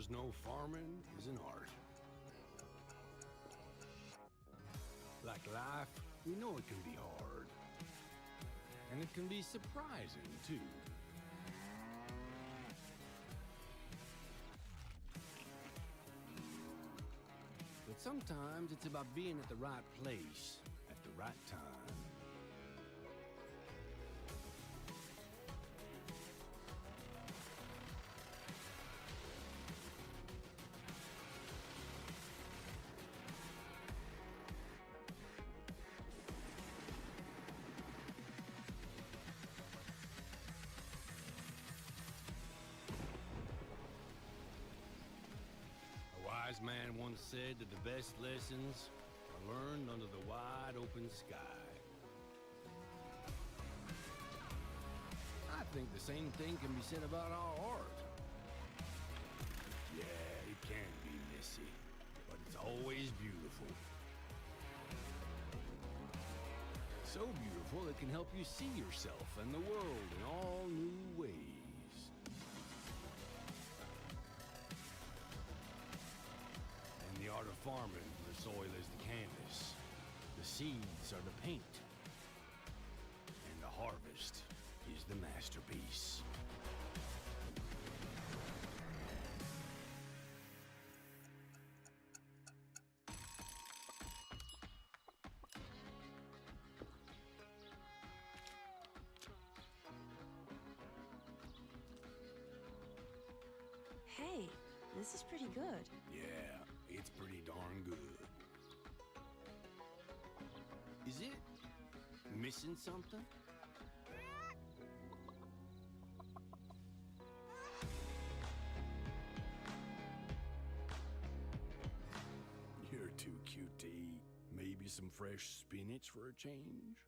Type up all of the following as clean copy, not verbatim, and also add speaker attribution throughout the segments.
Speaker 1: farmers know farming is an art. Like life, we know it can be hard. And it can be surprising, too. But sometimes it's about being at the right place at the right time. A wise man once said that the best lessons are learned under the wide open sky. I think the same thing can be said about our art. Yeah, it can be messy, but it's always beautiful. So beautiful it can help you see yourself and the world in all new ways. In the art of farming, the soil is the canvas, the seeds are the paint, and the harvest is the masterpiece.
Speaker 2: Hey, this is pretty good.
Speaker 1: Yeah, it's pretty darn good. Is it missing something? You're too cute to eat. Maybe some fresh spinach for a change?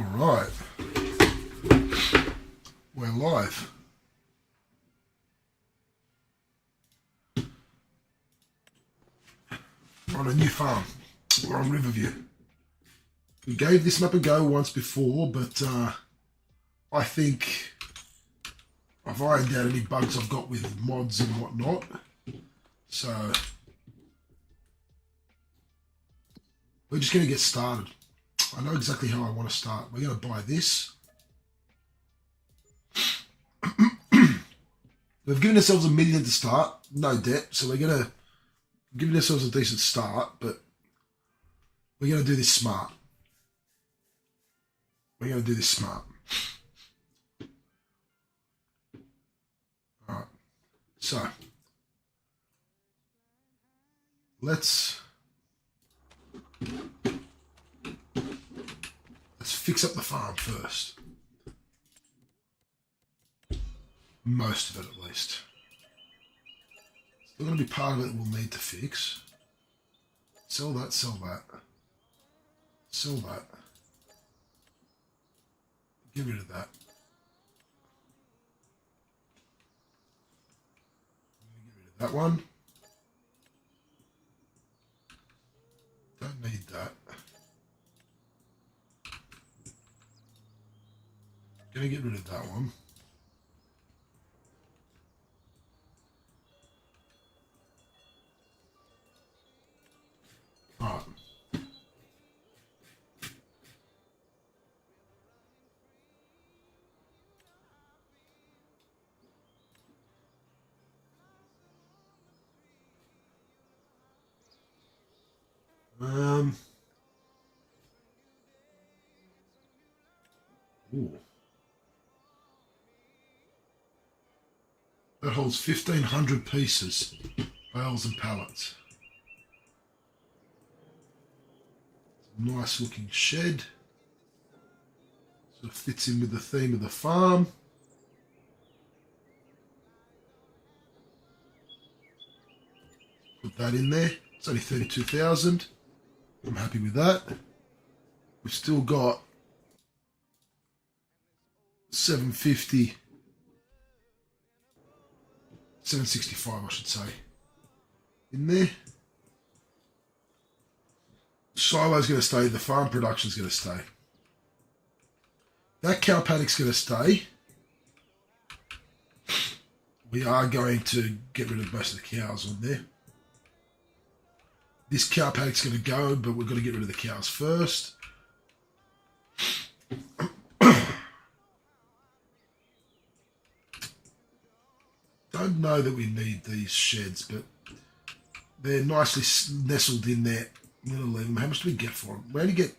Speaker 3: All right. We're live. We're on a new farm. We're on Riverview. We gave this map a go once before, but I think I've ironed out any bugs I've got with mods and whatnot. So we're just going to get started. I know exactly how I want to start. We're going to buy this. We've given ourselves $1 million to start, no debt, so we're going to give ourselves a decent start, but we're going to do this smart. We're going to do this smart. All right, so let's fix up the farm first. Most of it, at least. Still going to be part of it we'll need to fix. Sell that, sell that. Sell that. Get rid of that. Get rid of that one. Don't need that. Gonna get rid of that one. Alright. Ooh. That holds 1,500 pieces, bales and pallets. Nice looking shed. Sort of fits in with the theme of the farm. Put that in there. It's only 32,000. I'm happy with that. We've still got 750, 765 I should say, in there. Silo's going to stay, the farm production's going to stay. That cow paddock's going to stay. We are going to get rid of most of the cows on there. This cow paddock's going to go, but we've got to get rid of the cows first. Don't know that we need these sheds, but they're nicely nestled in there. I'm going to leave them. How much do we get for them? We get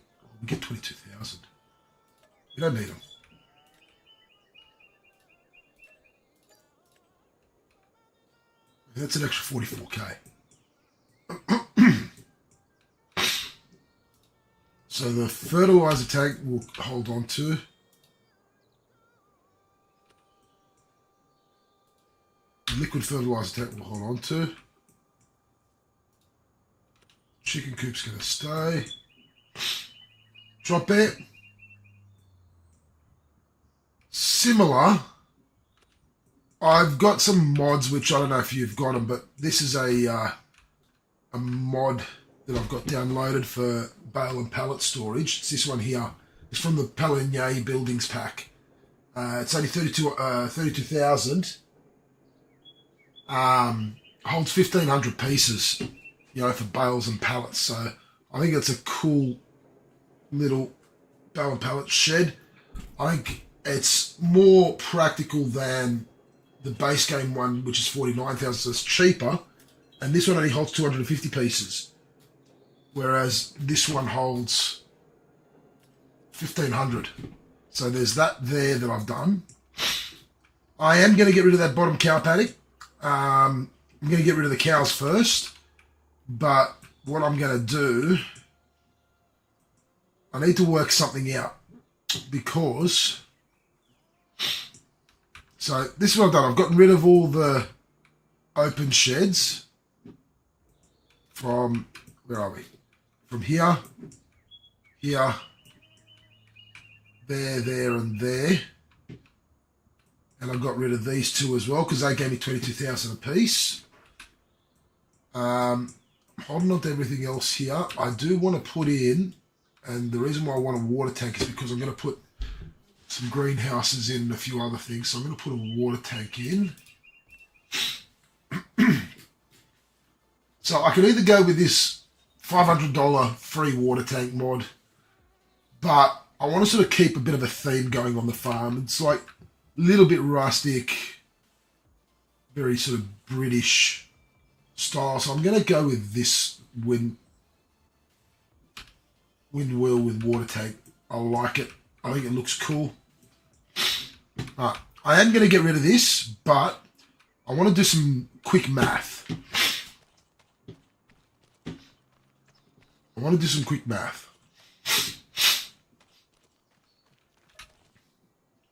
Speaker 3: 22,000. We don't need them. That's an extra 44k. So the fertilizer tank we'll hold on to. The liquid fertilizer tank we'll hold on to. Chicken coop's going to stay. Drop it. Similar. I've got some mods which I don't know if you've got them, but this is a mod that I've got downloaded for bale and pallet storage. It's this one here. It's from the Palinier Buildings pack. It's only 32,000. Holds 1,500 pieces, you know, for bales and pallets. So I think it's a cool little bale and pallet shed. I think it's more practical than the base game one, which is 49,000, so it's cheaper. And this one only holds 250 pieces, whereas this one holds 1,500. So there's that there that I've done. I am going to get rid of that bottom cow paddock. I'm going to get rid of the cows first, but what I'm going to do, I need to work something out, because, so this is what I've done. I've gotten rid of all the open sheds from, where are we? From here, here, there, and there. And I got rid of these two as well because they gave me 22,000 apiece. Holding on to everything else here. I do want to put in, and the reason why I want a water tank is because I'm going to put some greenhouses in and a few other things. So I'm going to put a water tank in. So I can either go with this $500 free water tank mod, but I want to sort of keep a bit of a theme going on the farm. It's like a little bit rustic, very sort of British style. So I'm going to go with this wind wheel with water tank. I like it. I think it looks cool. I am going to get rid of this, but I want to do some quick math.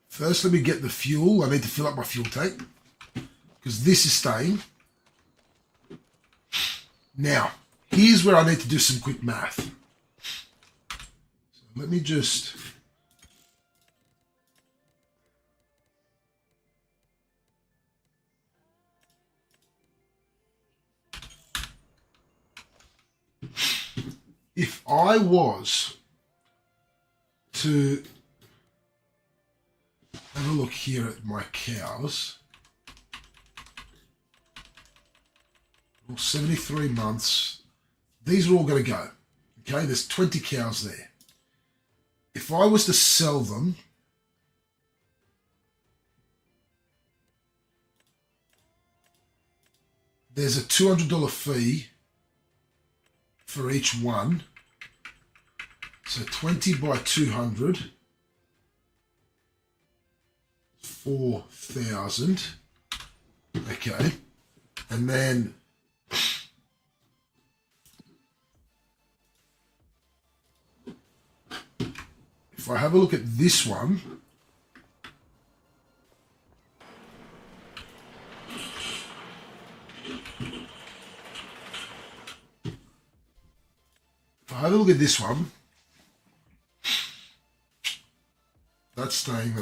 Speaker 3: First, let me get the fuel. I need to fill up my fuel tank because this is staying. Now, here's where I need to do some quick math. So let me just... If I was to have a look here at my cows, well, 73 months, these are all going to go. Okay, there's 20 cows there. If I was to sell them, there's a $200 fee for each one. So 20 by 200, 4,000. Okay. And then if I have a look at this one, that's staying.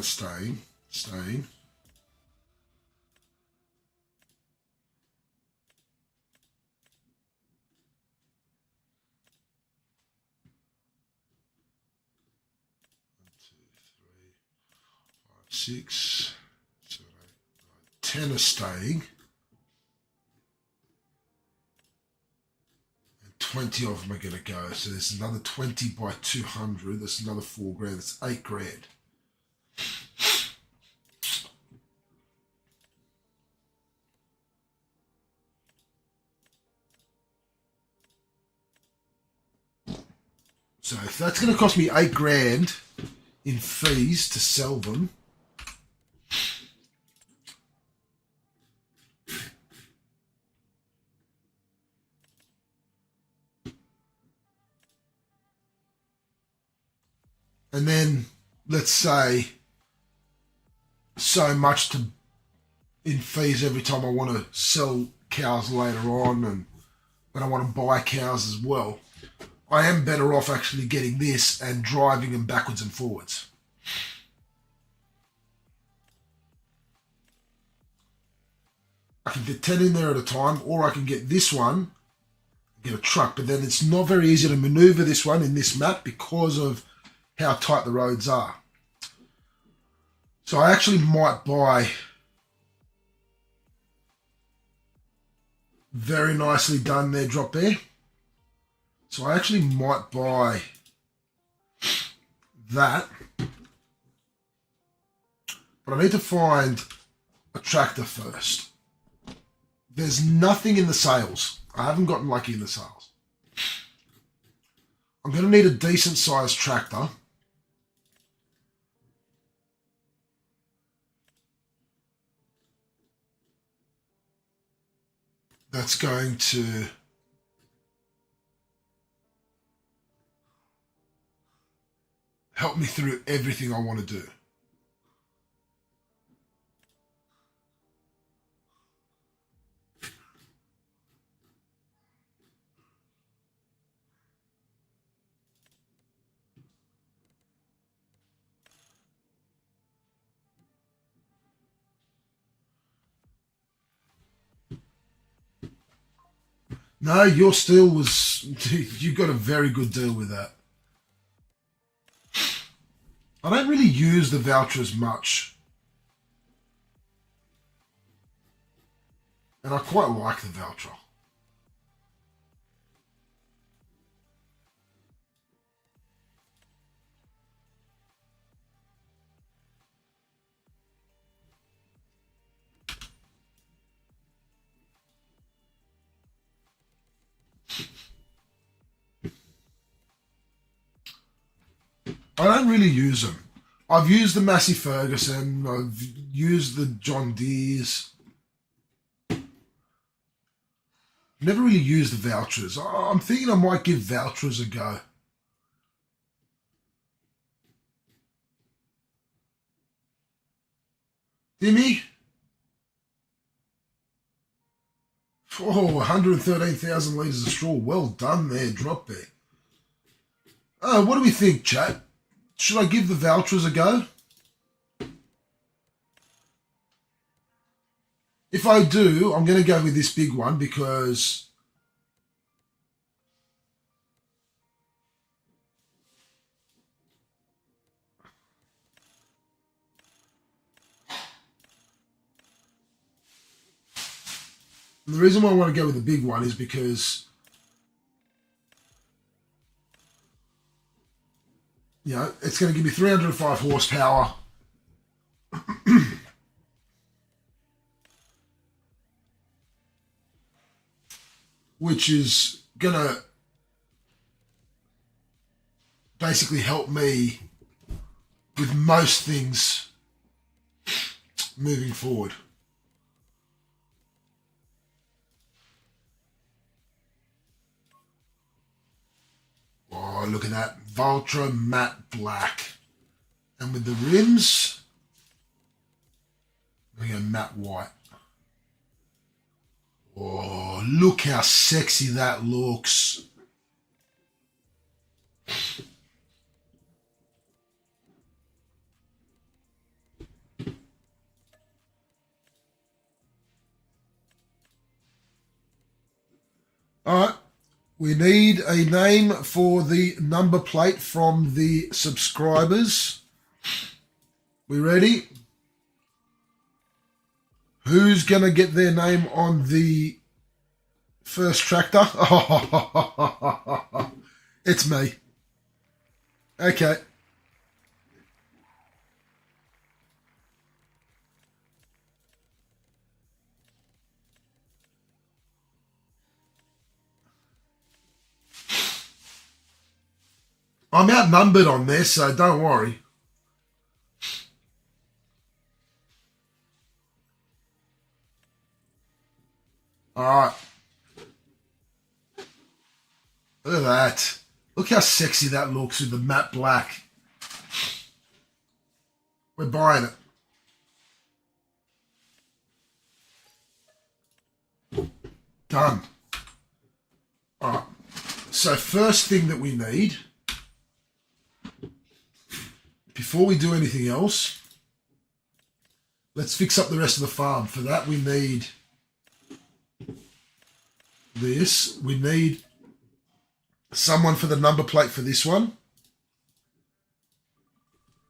Speaker 3: 6, 7, 8, 9, 10 are staying. And 20 of them are going to go. So there's another 20 by 200. That's another 4 grand. That's 8 grand. So if that's going to cost me 8 grand in fees to sell them, and then let's say so much in fees every time I want to sell cows later on, and when I want to buy cows as well, I am better off actually getting this and driving them backwards and forwards. I can get 10 in there at a time, or I can get this one, get a truck, but then it's not very easy to maneuver this one in this map because of how tight the roads are. So I actually might buy, very nicely done there, drop there. So I actually might buy that, but I need to find a tractor first. There's nothing in the sales. I haven't gotten lucky in the sales. I'm going to need a decent sized tractor. That's going to help me through everything I want to do. No, your steel was... You got a very good deal with that. I don't really use the voucher as much. And I quite like the voucher. I don't really use them. I've used the Massey Ferguson. I've used the John Deere's. Never really used the vouchers. I'm thinking I might give vouchers a go. Dimmy? Oh, 113,000 litres of straw. Well done there, drop there. What do we think, chat? Should I give the vouchers a go? If I do, I'm going to go with this big one because the reason why I want to go with the big one is because, you know, it's going to give me 305 horsepower. Which is going to basically help me with most things moving forward. Oh, look at that. Valtra matte black. And with the rims, we go matte white. Oh, look how sexy that looks. All right. We need a name for the number plate from the subscribers. We ready? Who's going to get their name on the first tractor? It's me. Okay. I'm outnumbered on this, so don't worry. All right. Look at that. Look how sexy that looks with the matte black. We're buying it. Done. All right. So first thing that we need, before we do anything else, let's fix up the rest of the farm. For that, we need this. We need someone for the number plate for this one,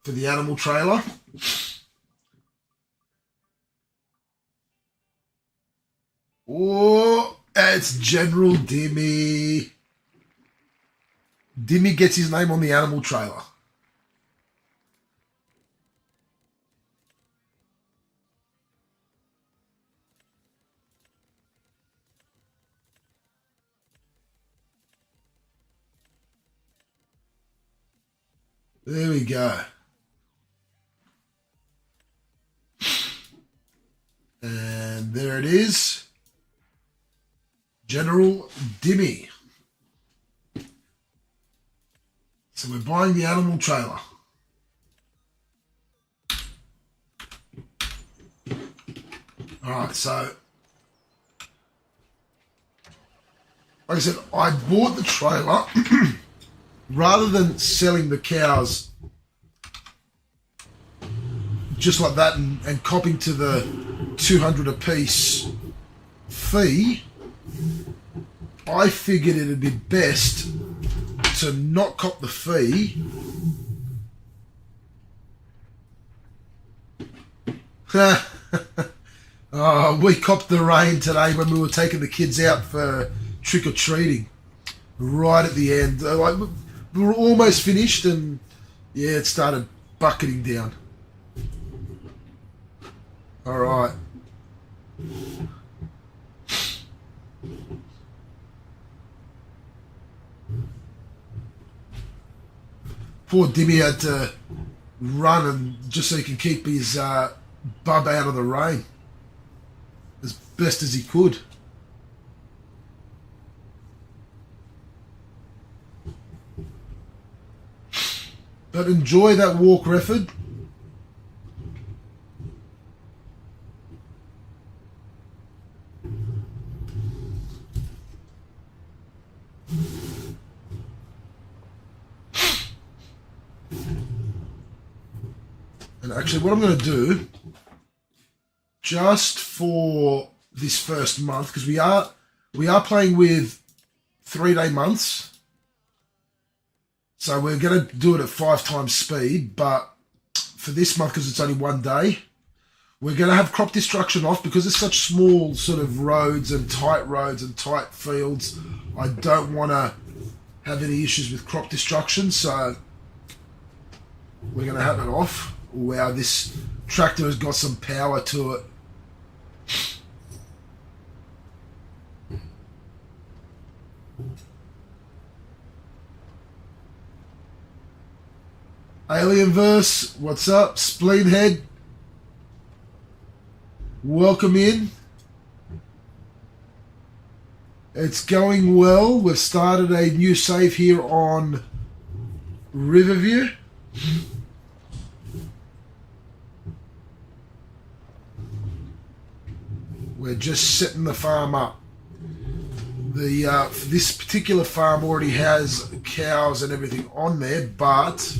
Speaker 3: for the animal trailer. Oh, it's General Dimmy. Dimmy gets his name on the animal trailer. There we go. And there it is. General Dimmy. So we're buying the animal trailer. Alright, so like I said, I bought the trailer rather than selling the cows just like that and copping to the 200 a piece fee. I figured it'd be best to not cop the fee. We copped the rain today when we were taking the kids out for trick-or-treating. Right at the end. We were almost finished and yeah, it started bucketing down. Alright. Poor Dimmy had to run and just so he can keep his bub out of the rain as best as he could. But enjoy that walk, Refford. And actually, what I'm going to do, just for this first month, because we are playing with 3-day months, so we're going to do it at 5 times speed. But for this month, because it's only 1 day, we're going to have crop destruction off because it's such small sort of roads and tight fields. I don't want to have any issues with crop destruction, so we're going to have it off. Wow, this tractor has got some power to it. Alienverse, what's up? Spleenhead, welcome in. It's going well. We've started a new save here on Riverview. We're just setting the farm up. This particular farm already has cows and everything on there, but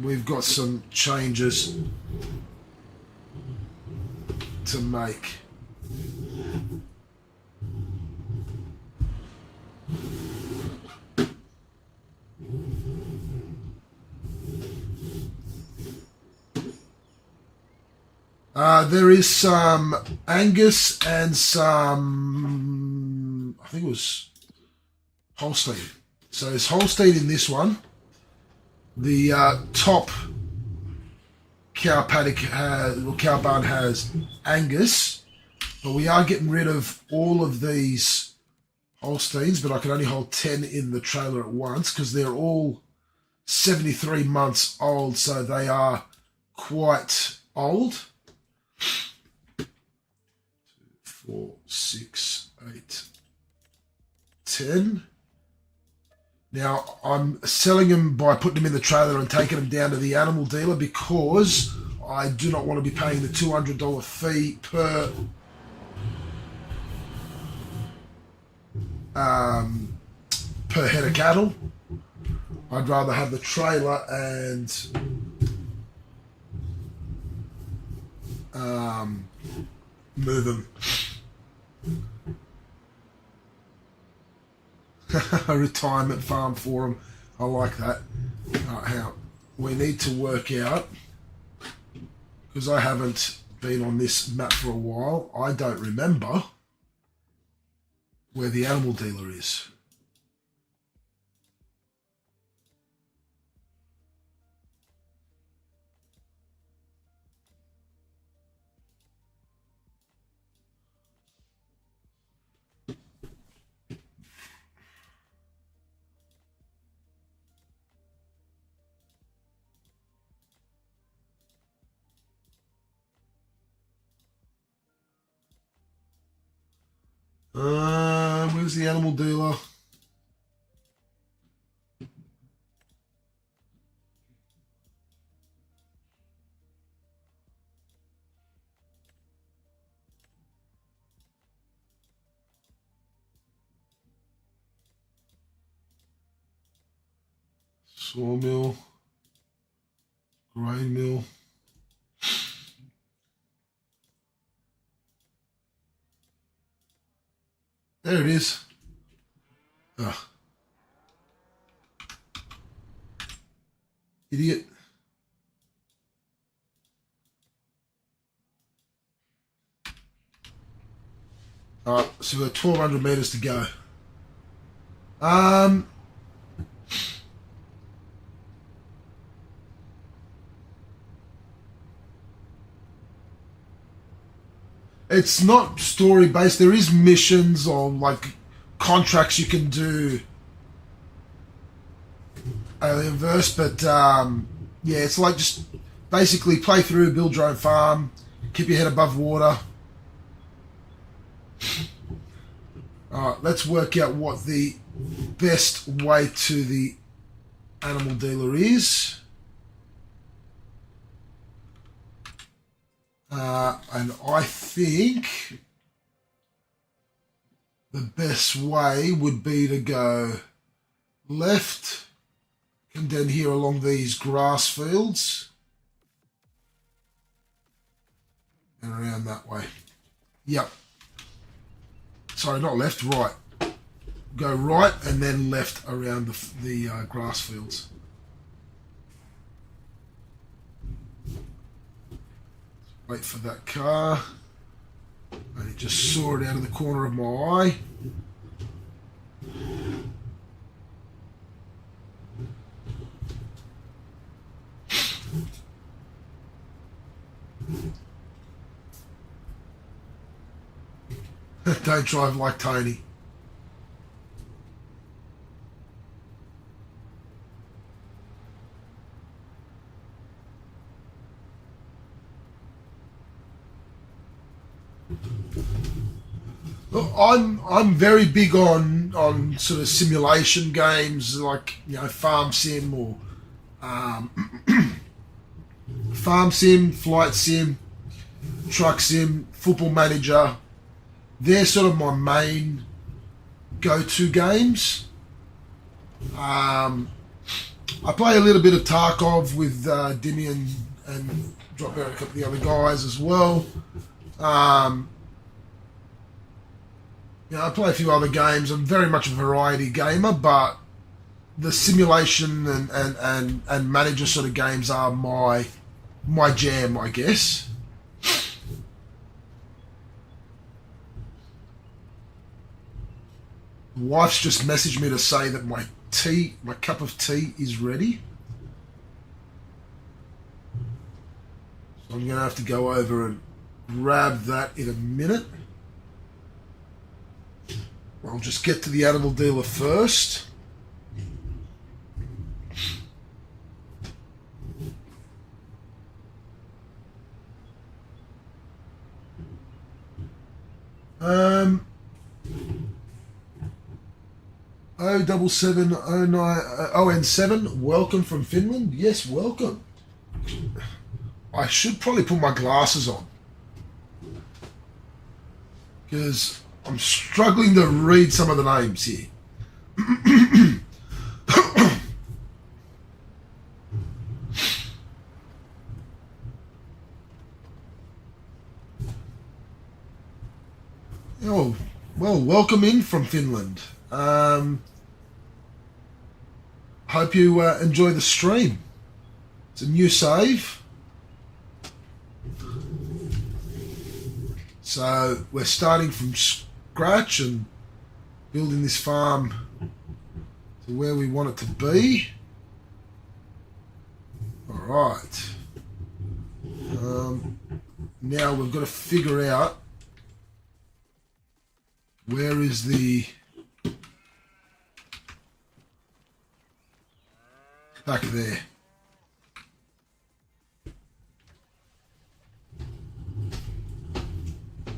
Speaker 3: we've got some changes to make. There is some Angus and some, I think it was Holstein. So there's Holstein in this one. The top cow paddock cow barn has Angus, but we are getting rid of all of these Holsteins, but I can only hold 10 in the trailer at once because they're all 73 months old, so they are quite old. 4, 6, 8, 10. Now, I'm selling them by putting them in the trailer and taking them down to the animal dealer because I do not want to be paying the $200 fee per head of cattle. I'd rather have the trailer and move them. A retirement farm for them. I like that. How we need to work out, because I haven't been on this map for a while. I don't remember where the animal dealer is. Where's the animal dealer? Sawmill, grain mill. There it is. Ugh. Idiot. Alright, so we've got 1,200 metres to go. It's not story based. There is missions or like contracts you can do Alien Verse, but yeah, it's like just basically play through, build your own farm, keep your head above water. Alright, let's work out what the best way to the animal dealer is. And I think the best way would be to go left, come down here along these grass fields, and around that way. Yep. Sorry, not left, right. Go right and then left around the grass fields. Wait for that car. I just saw it out of the corner of my eye. Don't drive like Tony. Look, I'm very big on sort of simulation games like, you know, Farm Sim or Farm Sim, Flight Sim, Truck Sim, Football Manager. They're sort of my main go-to games. I play a little bit of Tarkov with Dimmy and Drop Bear and a couple of the other guys as well. You know, I play a few other games. I'm very much a variety gamer, but the simulation and manager sort of games are my jam, I guess. Wife's just messaged me to say that my cup of tea is ready. So I'm going to have to go over and grab that in a minute. I'll just get to the animal dealer first. ON7, welcome from Finland. Yes, welcome. I should probably put my glasses on because I'm struggling to read some of the names here. Oh, well, welcome in from Finland. Hope you enjoy the stream. It's a new save. So we're starting from scratch and building this farm to where we want it to be. All right. Now we've got to figure out where is the... Back there.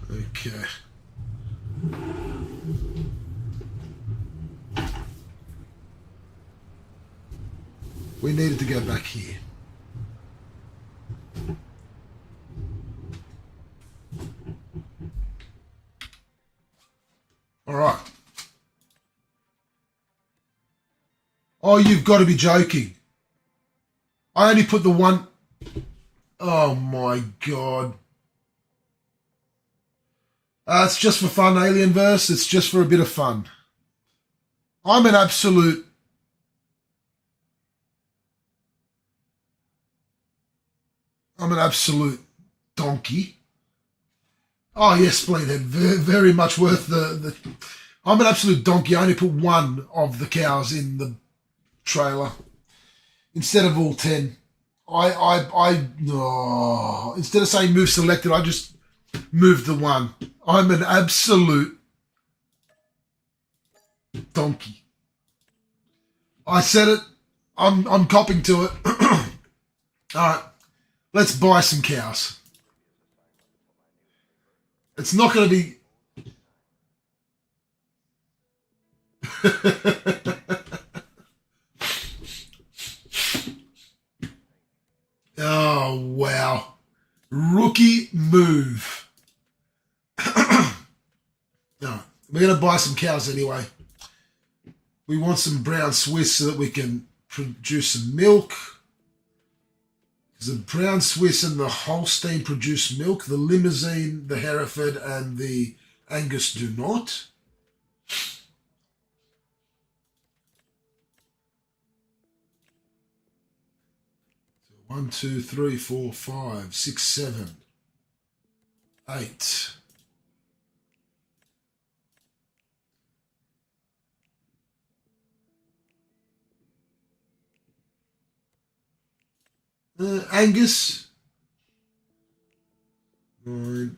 Speaker 3: Okay. We needed to go back here. All right. Oh, you've got to be joking. I only put the one... Oh, my God. It's just for fun, Alienverse. It's just for a bit of fun. I'm an absolute donkey. Oh yes, Splendid. Very much worth the. I'm an absolute donkey. I only put one of the cows in the trailer instead of all 10. Instead of saying move selected, I just moved the one. I'm an absolute donkey. I said it. I'm copping to it. All right, let's buy some cows. It's not going to be. Oh wow, rookie move. No, we're going to buy some cows anyway. We want some brown Swiss so that we can produce some milk. The brown Swiss and the Holstein produce milk. The Limousin, the Hereford, and the Angus do not. So 1, 2, 3, 4, 5, 6, 7, 8. Angus. 9,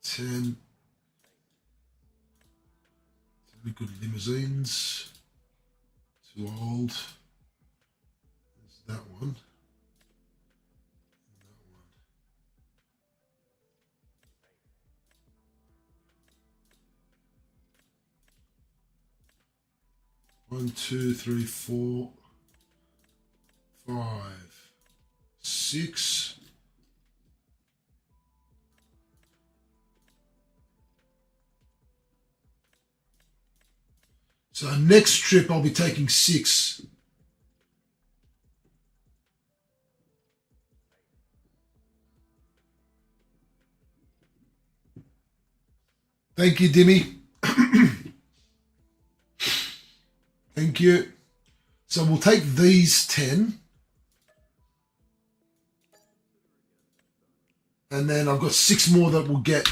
Speaker 3: 10. Very good limousines. Too old. There's that one. And that one. 1, 2, 3, 4, 5, 6. So next trip I'll be taking 6. Thank you, Dimmy. Thank you. So we'll take these 10. And then I've got 6 more that we'll get.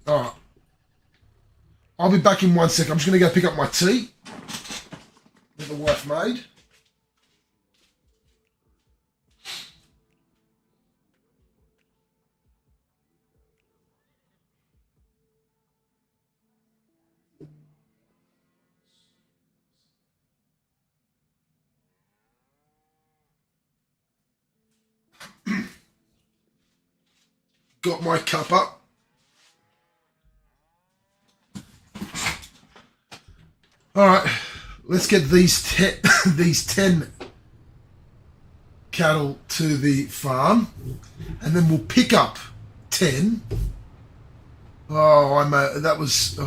Speaker 3: All right. I'll be back in 1 second. I'm just going to go pick up my tea that the wife made. Got my cup up. All right, let's get these 10 cattle to the farm, and then we'll pick up 10. Oh, that was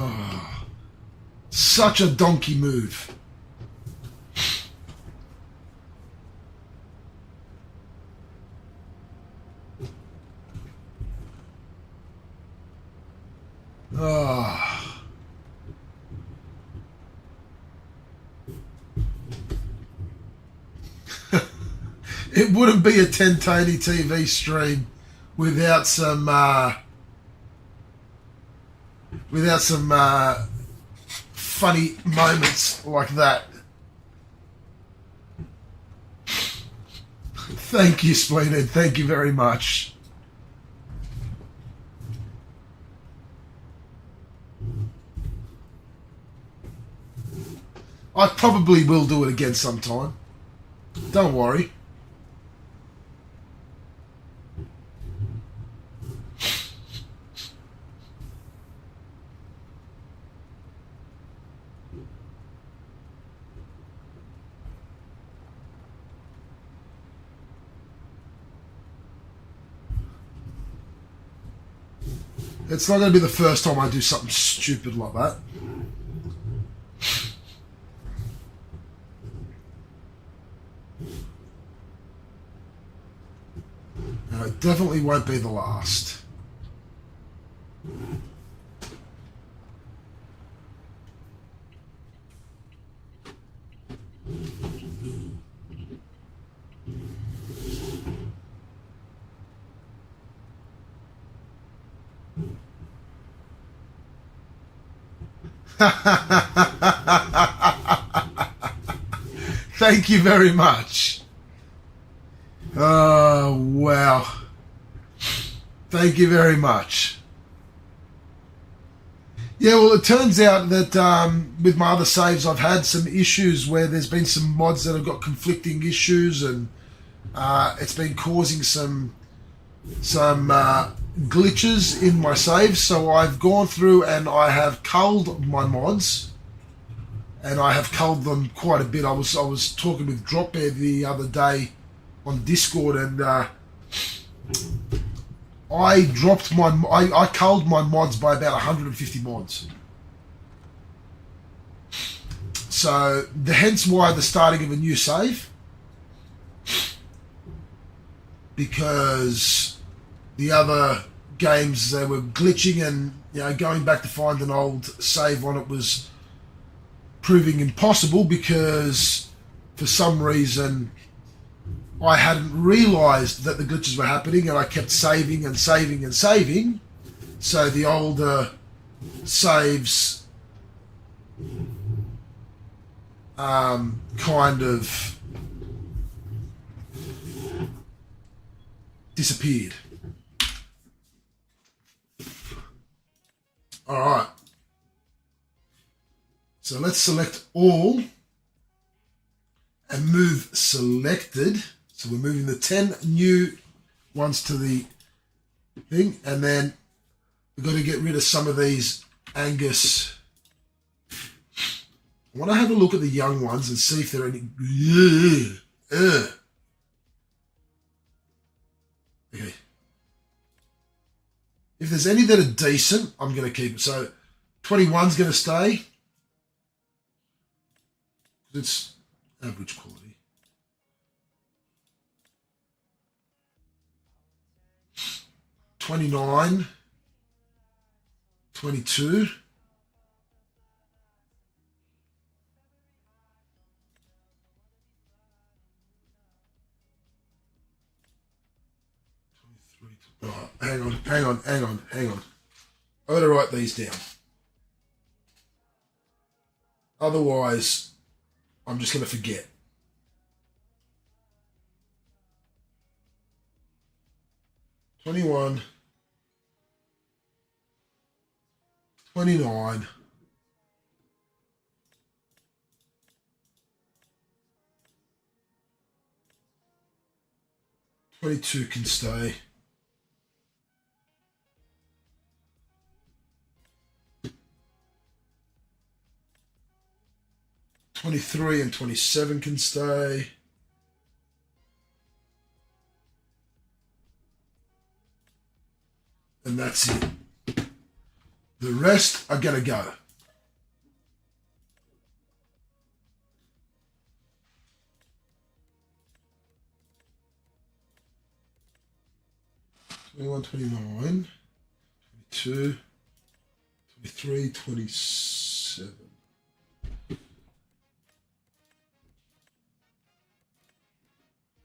Speaker 3: such a donkey move. It wouldn't be a Tentoni TV stream without some funny moments like that. Thank you, Splendid. Thank you very much. I probably will do it again sometime. Don't worry. It's not going to be the first time I do something stupid like that. It definitely won't be the last. Thank you very much. Oh, wow. Thank you very much. Yeah, well, it turns out that with my other saves, I've had some issues where there's been some mods that have got conflicting issues, and it's been causing some glitches in my saves. So I've gone through and I have culled my mods, and I have culled them quite a bit. I was talking with Dropbear the other day on Discord, and I culled my mods by about 150 mods. So hence why the starting of a new save, because the other games, they were glitching, and going back to find an old save on it was proving impossible, because for some reason I hadn't realised that the glitches were happening, and I kept saving and saving and saving. So the older saves kind of disappeared. All right. So let's select all and move selected. So we're moving the 10 new ones to the thing, and then we've got to get rid of some of these Angus. I want to have a look at the young ones and see if there are any. Okay. If there's any that are decent, I'm going to keep it. So 21's going to stay. It's average quality. 29, 22, 23. Oh, hang on. I gotta write these down. Otherwise, I'm just gonna forget. 21, 29, 22 can stay. 23 and 27 can stay. And that's it. The rest are going to go. Twenty-one, 29, 22, 23, 27.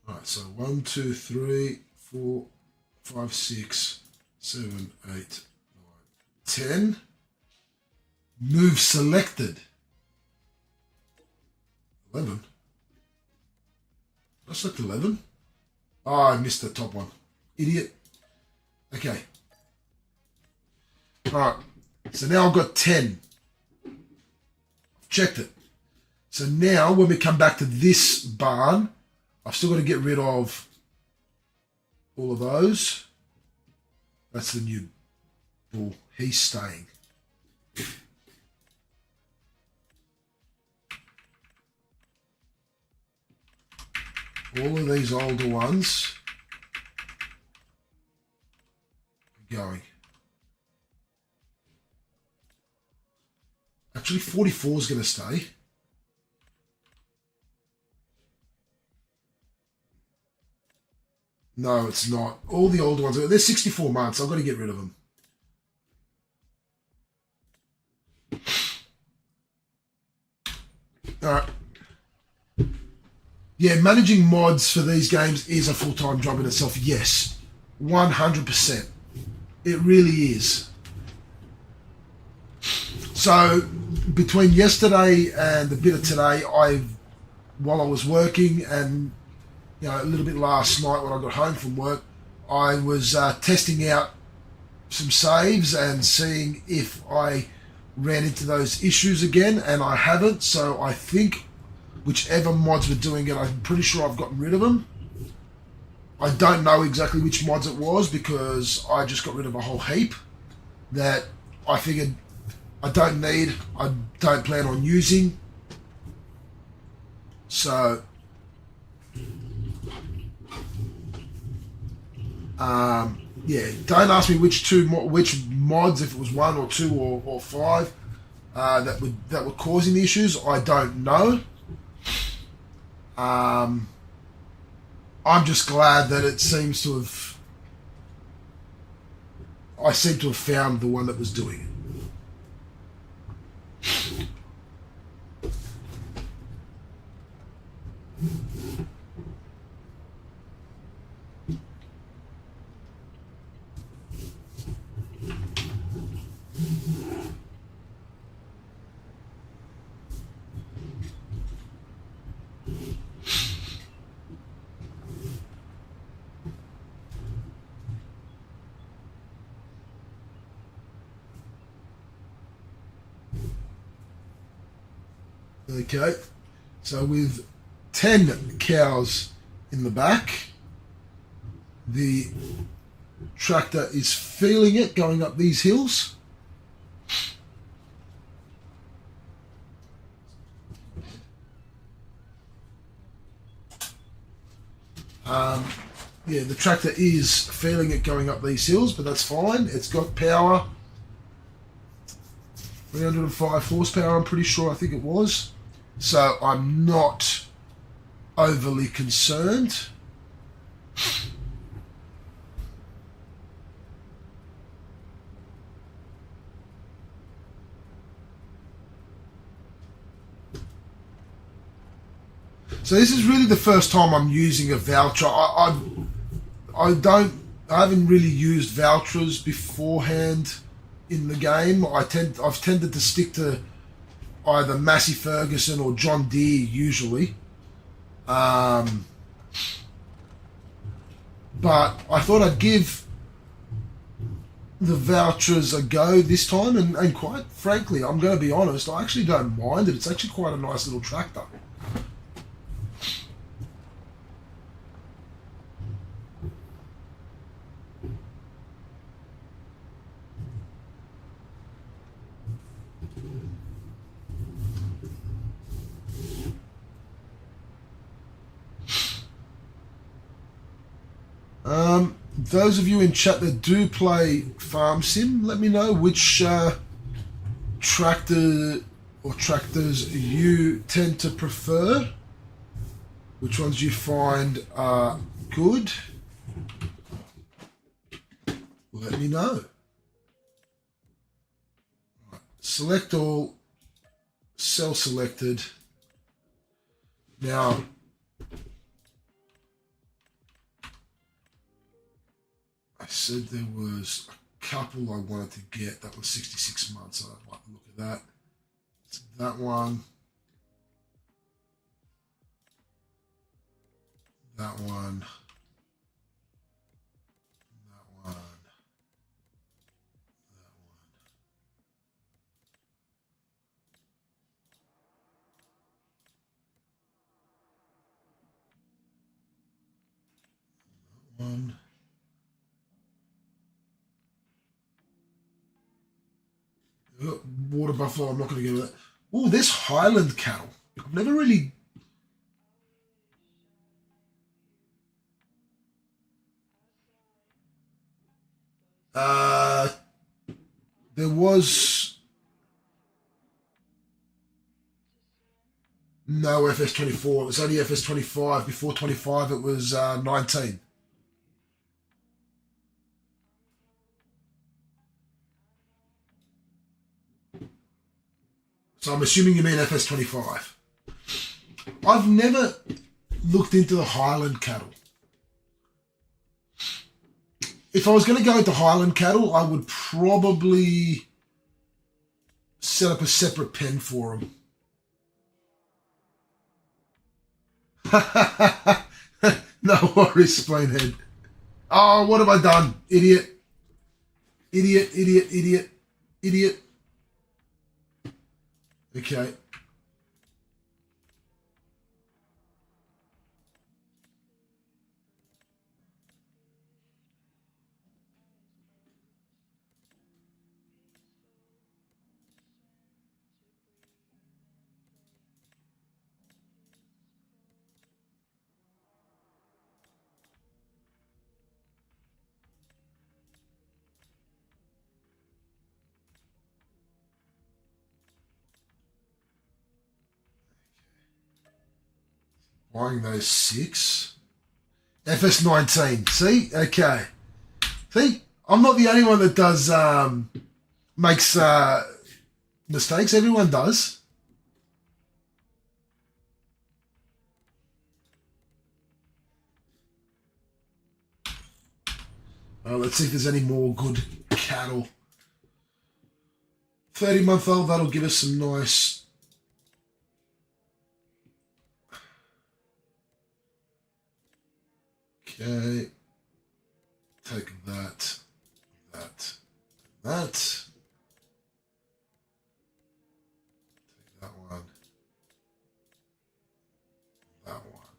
Speaker 3: All right, so 1, 2, 3, 4, 5, 6, 7, 8, 9, 10. Move selected. 11. Did I select 11? Oh, I missed the top one. Idiot. Okay. Alright. So now I've got 10. Checked it. So now when we come back to this barn, I've still got to get rid of all of those. That's the new bull. He's staying. All of these older ones are going. Actually, 44 is going to stay. No, it's not. All the older ones, they're 64 months. I've got to get rid of them. All right. Yeah, managing mods for these games is a full-time job in itself. Yes, 100%. It really is. So between yesterday and a bit of today, while I was working and a little bit last night when I got home from work, I was testing out some saves and seeing if I ran into those issues again, and I haven't. So I think whichever mods were doing it, I'm pretty sure I've gotten rid of them. I don't know exactly which mods it was because I just got rid of a whole heap that I figured I don't need, I don't plan on using. So yeah, don't ask me which mods, if it was one or two or five that were causing the issues. I don't know. I'm just glad that it seems to have. I seem to have found the one that was doing it. Okay, so with 10 cows in the back, the tractor is feeling it going up these hills. Yeah, the tractor is feeling it going up these hills, but that's fine. It's got power, 305 horsepower, I'm pretty sure, I think it was. So I'm not overly concerned. So this is really the first time I'm using a voucher. I haven't really used vouchers beforehand in the game. I've tended to stick to either Massey Ferguson or John Deere usually. But I thought I'd give the vouchers a go this time, and quite frankly, I'm going to be honest, I actually don't mind it. It's actually quite a nice little tractor. Those of you in chat that do play Farm Sim, let me know which tractor or tractors you tend to prefer. Which ones you find are good. Let me know. Right. Select all, cell selected. Now, I said there was a couple I wanted to get. That was 66 months, so I'd like to look at that. So that one. That one. That one. That one. Water buffalo, I'm not going to go with that. Oh, there's Highland cattle. I've never really. There was no FS24. It was only FS25. Before 25, it was 19. So I'm assuming you mean FS25. I've never looked into the Highland cattle. If I was going to go into Highland cattle, I would probably set up a separate pen for them. No worries, Splainhead. Oh, what have I done? Idiot. Idiot, idiot, idiot, idiot. Okay. Buying those 6. FS19. See? Okay. See? I'm not the only one that does, makes mistakes. Everyone does. Let's see if there's any more good cattle. 30-month-old, that'll give us some nice... Okay, take that, that, that. Take that one, that one,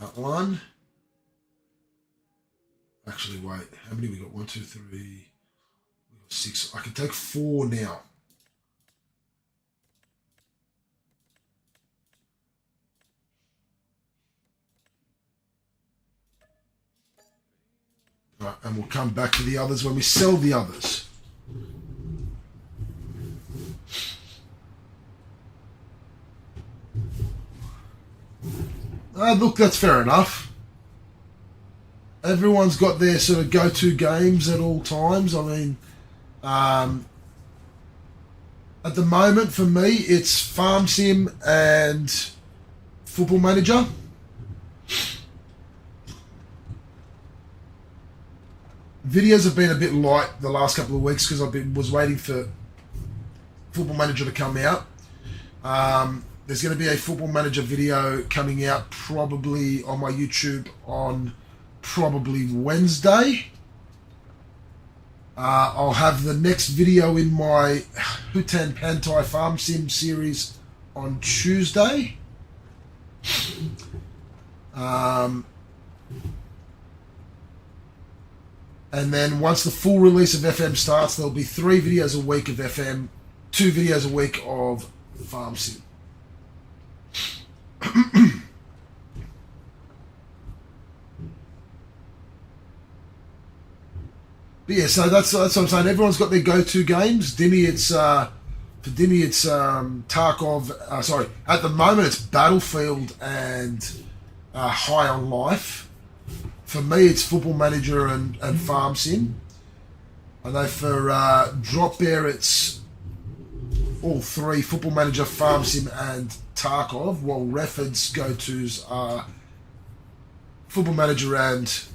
Speaker 3: that one. Actually, wait, how many we got? 1, 2, 3, we got 6. I can take 4 now. Right, and we'll come back to the others when we sell the others. Look, that's fair enough. Everyone's got their sort of go-to games at all times. I mean, at the moment for me, it's Farm Sim and Football Manager. Videos have been a bit light the last couple of weeks because was waiting for Football Manager to come out. There's going to be a Football Manager video coming out probably on my YouTube on probably Wednesday. I'll have the next video in my Hutan Pantai Farm Sim series on Tuesday. And then once the full release of FM starts, there'll be 3 videos a week of FM, 2 videos a week of Farm Sim. But yeah, so that's what I'm saying. Everyone's got their go-to games. Dimmy, for Dimmy, it's Tarkov. Sorry, at the moment it's Battlefield and High on Life. For me, it's Football Manager and Farm Sim. I know for Drop Bear, it's all 3, Football Manager, Farm Sim and Tarkov, while Refford's go-tos are Football Manager and,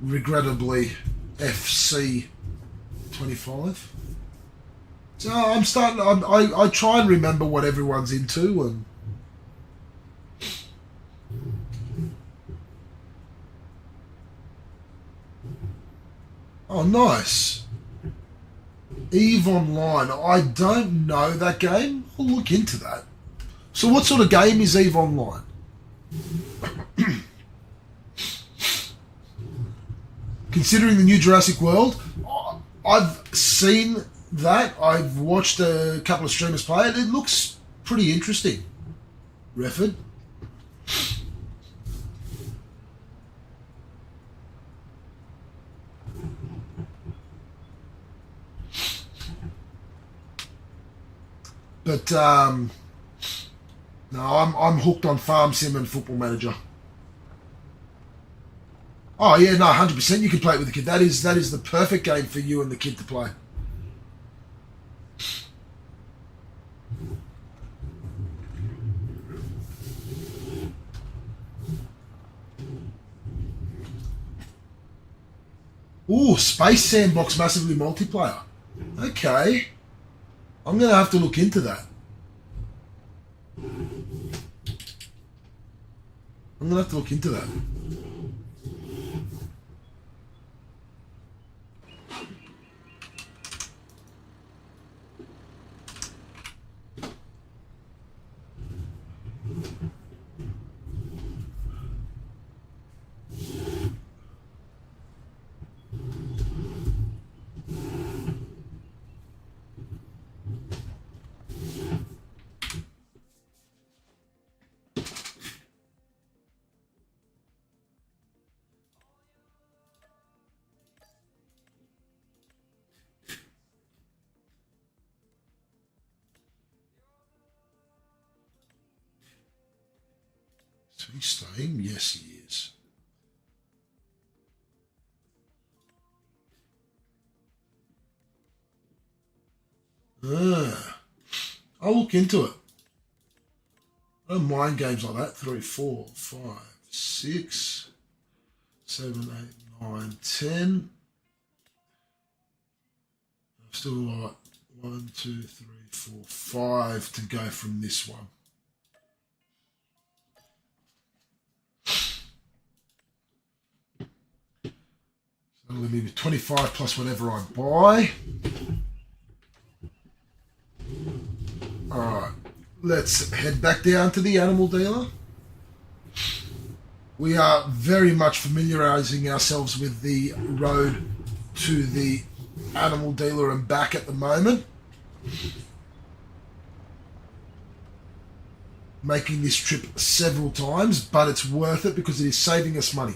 Speaker 3: regrettably, FC 25. So I'm starting, I try and remember what everyone's into, and oh, nice. EVE Online. I don't know that game. I'll look into that. So what sort of game is EVE Online? Considering the new Jurassic World, I've seen that. I've watched a couple of streamers play it. It looks pretty interesting. Refford. But no, I'm hooked on Farm Sim and Football Manager. Oh yeah, no, 100%. You can play it with the kid. That is the perfect game for you and the kid to play. Ooh, Space Sandbox massively multiplayer. Okay. I'm going to have to look into that. I'm going to have to look into that. Is he staying? Yes, he is. I'll look into it. I don't mind games like that. 3, 4, 5, 6, 7, 8, 9, 10. I've still got 1, 2, 3, 4, 5 to go from this one. So it'll be 25 plus whatever I buy. Alright, let's head back down to the animal dealer. We are very much familiarising ourselves with the road to the animal dealer and back at the moment. Making this trip several times, but it's worth it because it is saving us money.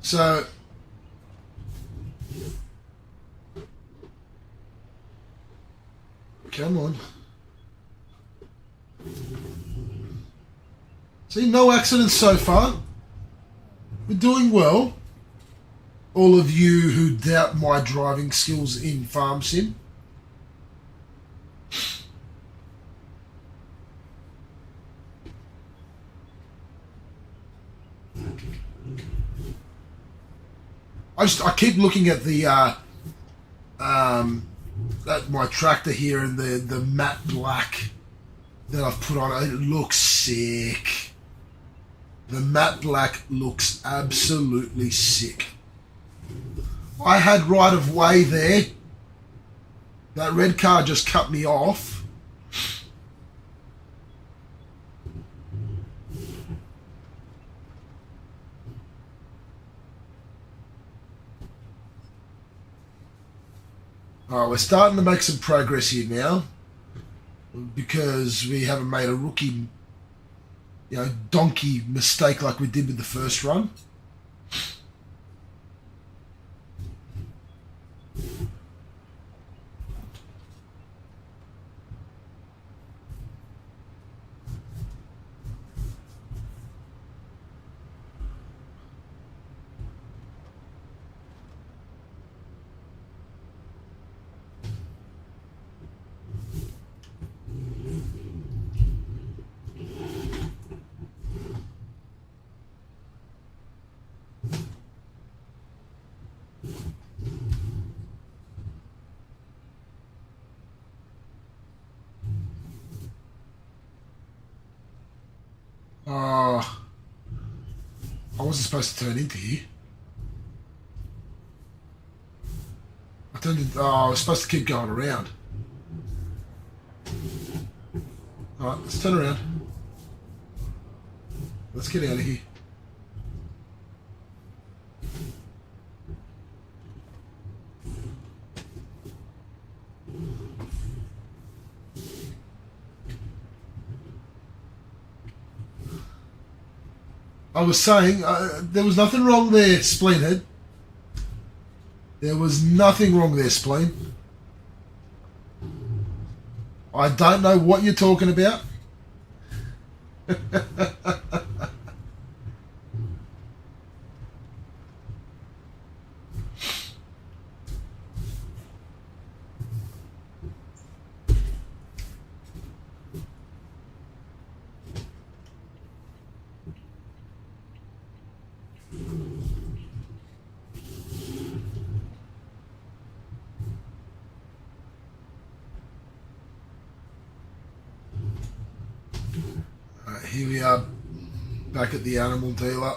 Speaker 3: So, come on. See, no accidents so far. We're doing well. All of you who doubt my driving skills in Farm Sim. I keep looking at the at my tractor here and the matte black that I've put on it. It looks sick. The matte black looks absolutely sick. I had right of way there. That red car just cut me off. Alright, we're starting to make some progress here now because we haven't made a rookie, donkey mistake like we did with the first run. I wasn't supposed to turn into here. I was supposed to keep going around. Alright, let's turn around. Let's get out of here. I was saying, there was nothing wrong there, Spleenhead. There was nothing wrong there, Spleen. I don't know what you're talking about. we are back at the animal dealer.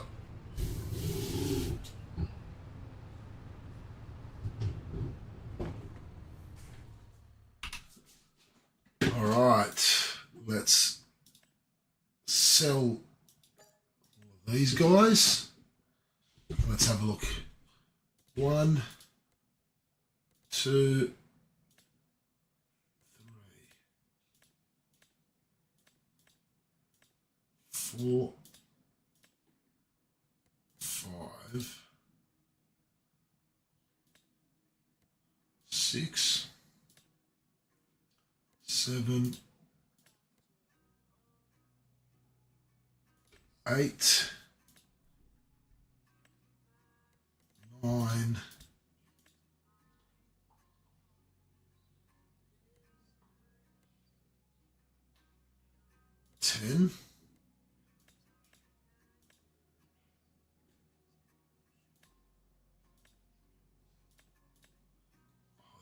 Speaker 3: All right, let's sell these guys. Let's have a look. 1, 2, 3, 4, 5, 6, 7, 8, 9, 10.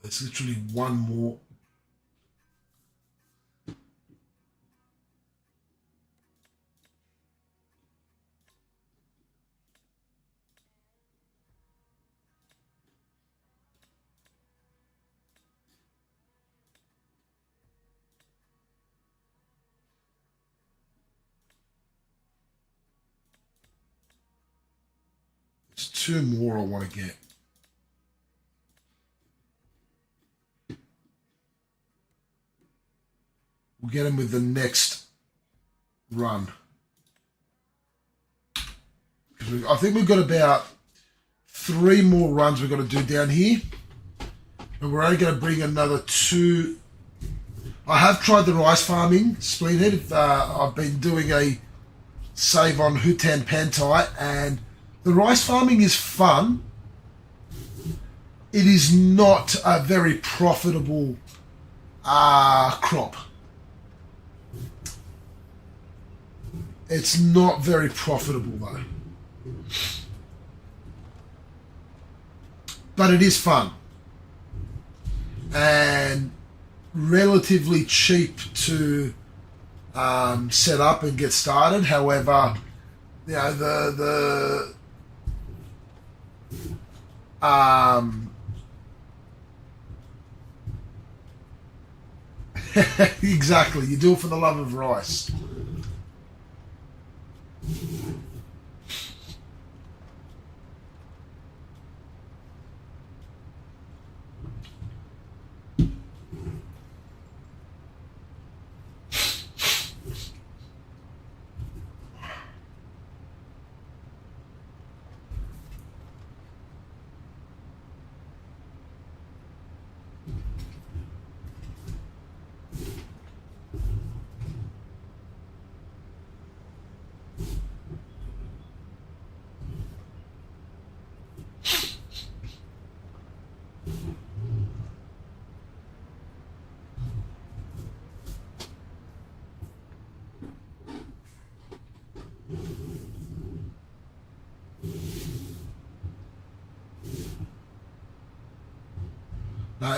Speaker 3: There's literally one more. There's 2 more I want to get. We'll get them with the next run. I think we've got about 3 more runs we've got to do down here. And we're only going to bring another 2. I have tried the rice farming, Spleenhead. I've been doing a save on Hutan Pantai, and the rice farming is fun. It is not a very profitable crop. It's not very profitable though. But it is fun. And relatively cheap to set up and get started. However, you know, the exactly, you do it for the love of rice.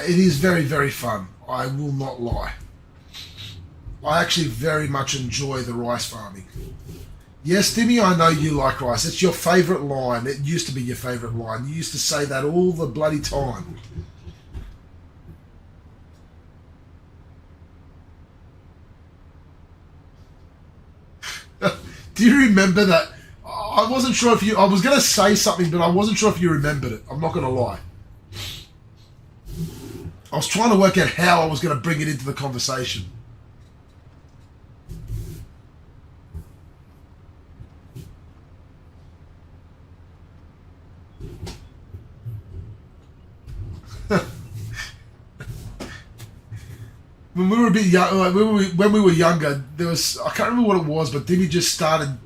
Speaker 3: It is very, very fun. I will not lie. I actually very much enjoy the rice farming. Yes, Timmy, I know you like rice. It's your favourite line. It used to be your favourite line. You used to say that all the bloody time. Do you remember that? I wasn't sure if you... I was going to say something, but I wasn't sure if you remembered it. I'm not going to lie. I was trying to work out how I was going to bring it into the conversation. When we were a bit young, like when we were younger, there was, I can't remember what it was, but Dimmy just started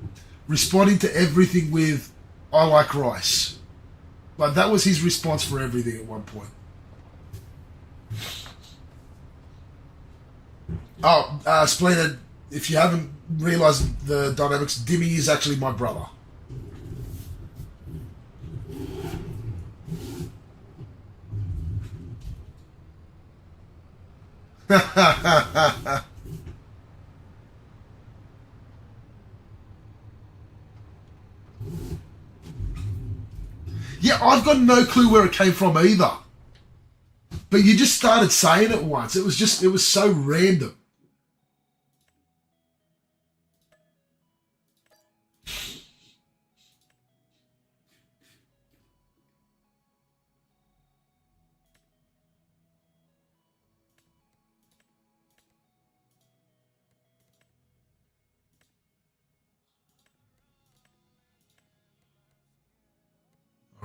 Speaker 3: responding to everything with, "I like rice." Like that was his response for everything at one point. Oh, Splendid, if you haven't realised the dynamics, Dimmy is actually my brother. Yeah, I've got no clue where it came from either. But you just started saying it once. It was so random.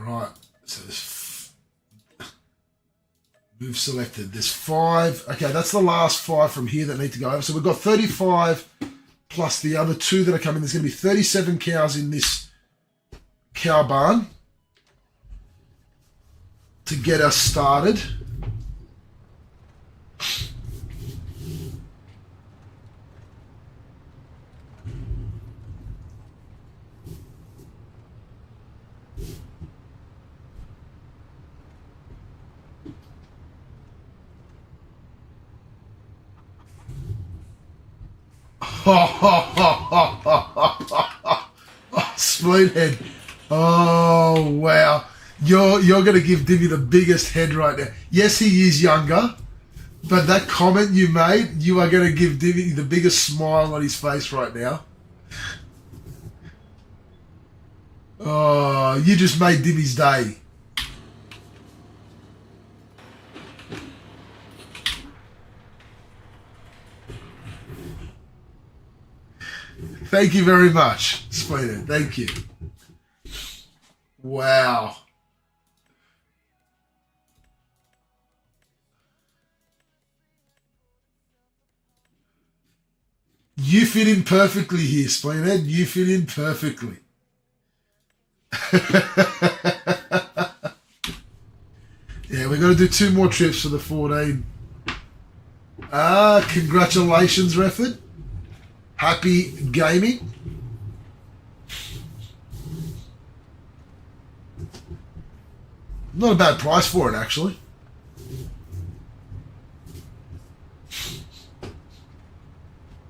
Speaker 3: All right, so there's move selected. There's 5. Okay, that's the last 5 from here that need to go over. So we've got 35 plus the other 2 that are coming. There's going to be 37 cows in this cow barn to get us started. Spoonhead. Oh wow. You're gonna give Dimmy the biggest head right now. Yes, he is younger, but that comment you made, you are gonna give Dimmy the biggest smile on his face right now. Oh, you just made Dimmy's day. Thank you very much, Spoonhead. Thank you. Wow. You fit in perfectly here, Spoonhead. You fit in perfectly. Yeah, we've got to do 2 more trips for the 14. Congratulations, Refford. Happy gaming. Not a bad price for it, actually.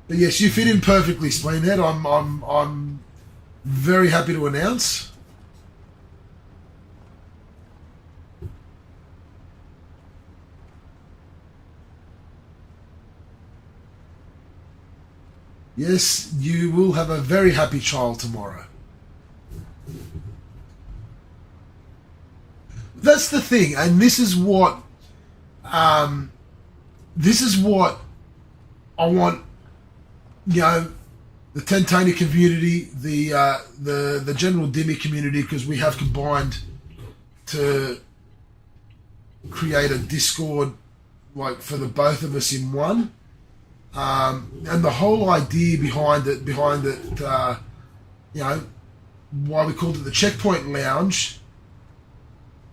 Speaker 3: But yes, you fit in perfectly, Spleenhead. I'm very happy to announce. Yes, you will have a very happy child tomorrow. That's the thing, and this is what I want. You know, the Tentania community, the general Dimmy community, because we have combined to create a Discord like for the both of us in one. And the whole idea behind it, you know, why we called it the Checkpoint Lounge.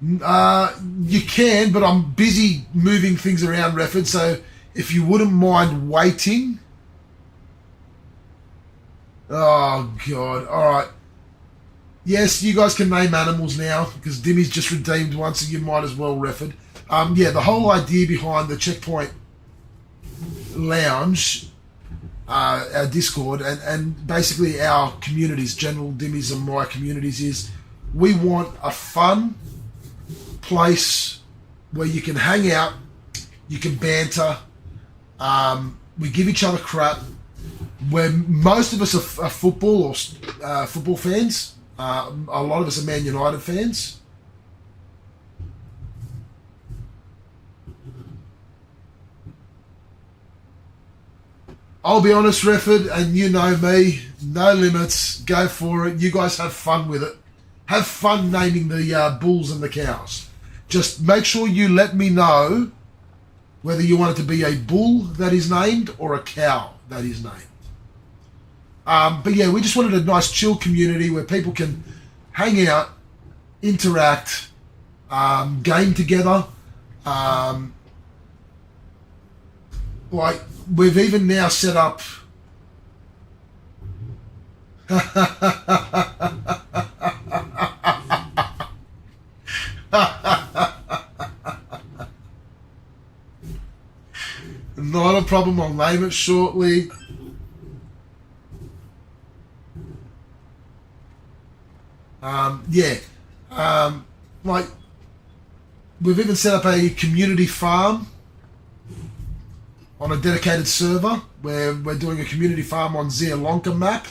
Speaker 3: You can, but I'm busy moving things around, Refford, so if you wouldn't mind waiting. Oh, God. All right. Yes, you guys can name animals now, because Dimmy's just redeemed one, so you might as well, Refford. Yeah, the whole idea behind the Checkpoint Lounge, our Discord, and basically our communities, General Dimmy's and my communities, is we want a fun place where you can hang out, you can banter, we give each other crap, where most of us are football or football fans. A lot of us are Man United fans. I'll be honest, Refford, and you know me, no limits, go for it. You guys have fun with it. Have fun naming the bulls and the cows. Just make sure you let me know whether you want it to be a bull that is named or a cow that is named. But yeah, we just wanted a nice chill community where people can hang out, interact, game together. Like, we've even now set up not a problem, I'll name it shortly. Yeah. like we've even set up a community farm on a dedicated server where we're doing a community farm on Zialonka map.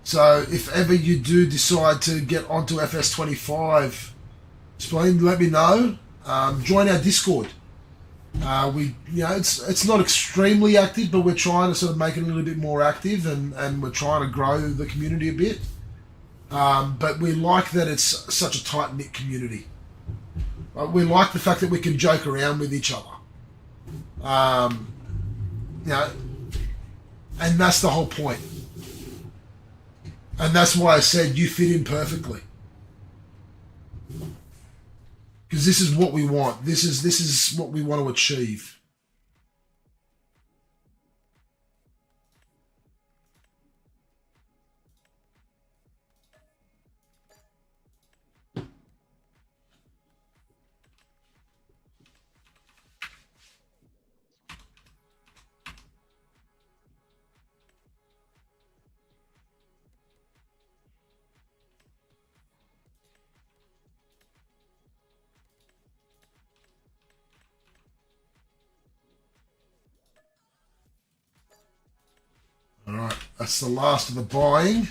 Speaker 3: So if ever you do decide to get onto FS25, Spleen, let me know. Join our Discord. It's not extremely active, but we're trying to sort of make it a little bit more active, and we're trying to grow the community a bit. But we like that it's such a tight knit community. We like the fact that we can joke around with each other. And that's the whole point. And that's why I said you fit in perfectly. Because this is what we want. This is what we want to achieve. Alright, that's the last of the buying.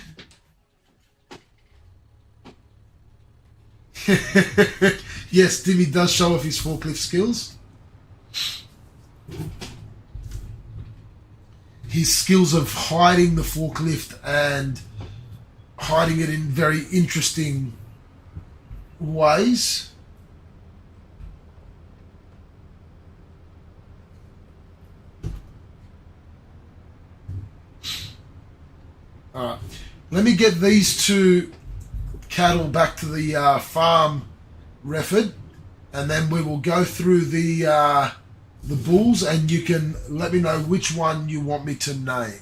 Speaker 3: Yes, Dimmy does show off his forklift skills. His skills of hiding the forklift and hiding it in very interesting ways. Alright, let me get these two cattle back to the farm, Refford, and then we will go through the bulls, and you can let me know which one you want me to name.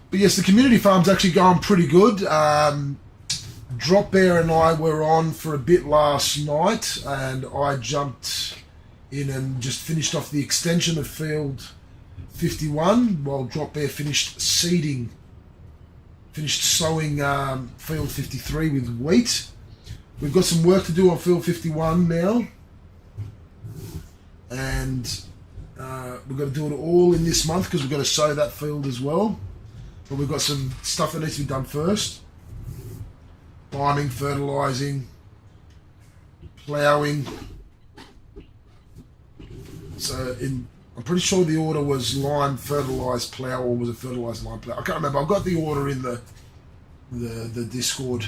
Speaker 3: But yes, the community farm's actually going pretty good. Drop Bear and I were on for a bit last night, and I jumped in and just finished off the extension of Field 51 while Drop Bear finished sowing Field 53 with wheat. We've got some work to do on Field 51 now, and we've got to do it all in this month because we've got to sow that field as well. But we've got some stuff that needs to be done first. Priming, fertilising, ploughing. So I'm pretty sure the order was lime, fertilised, plough, or was it fertilised, lime, plough? I can't remember. I've got the order in the Discord.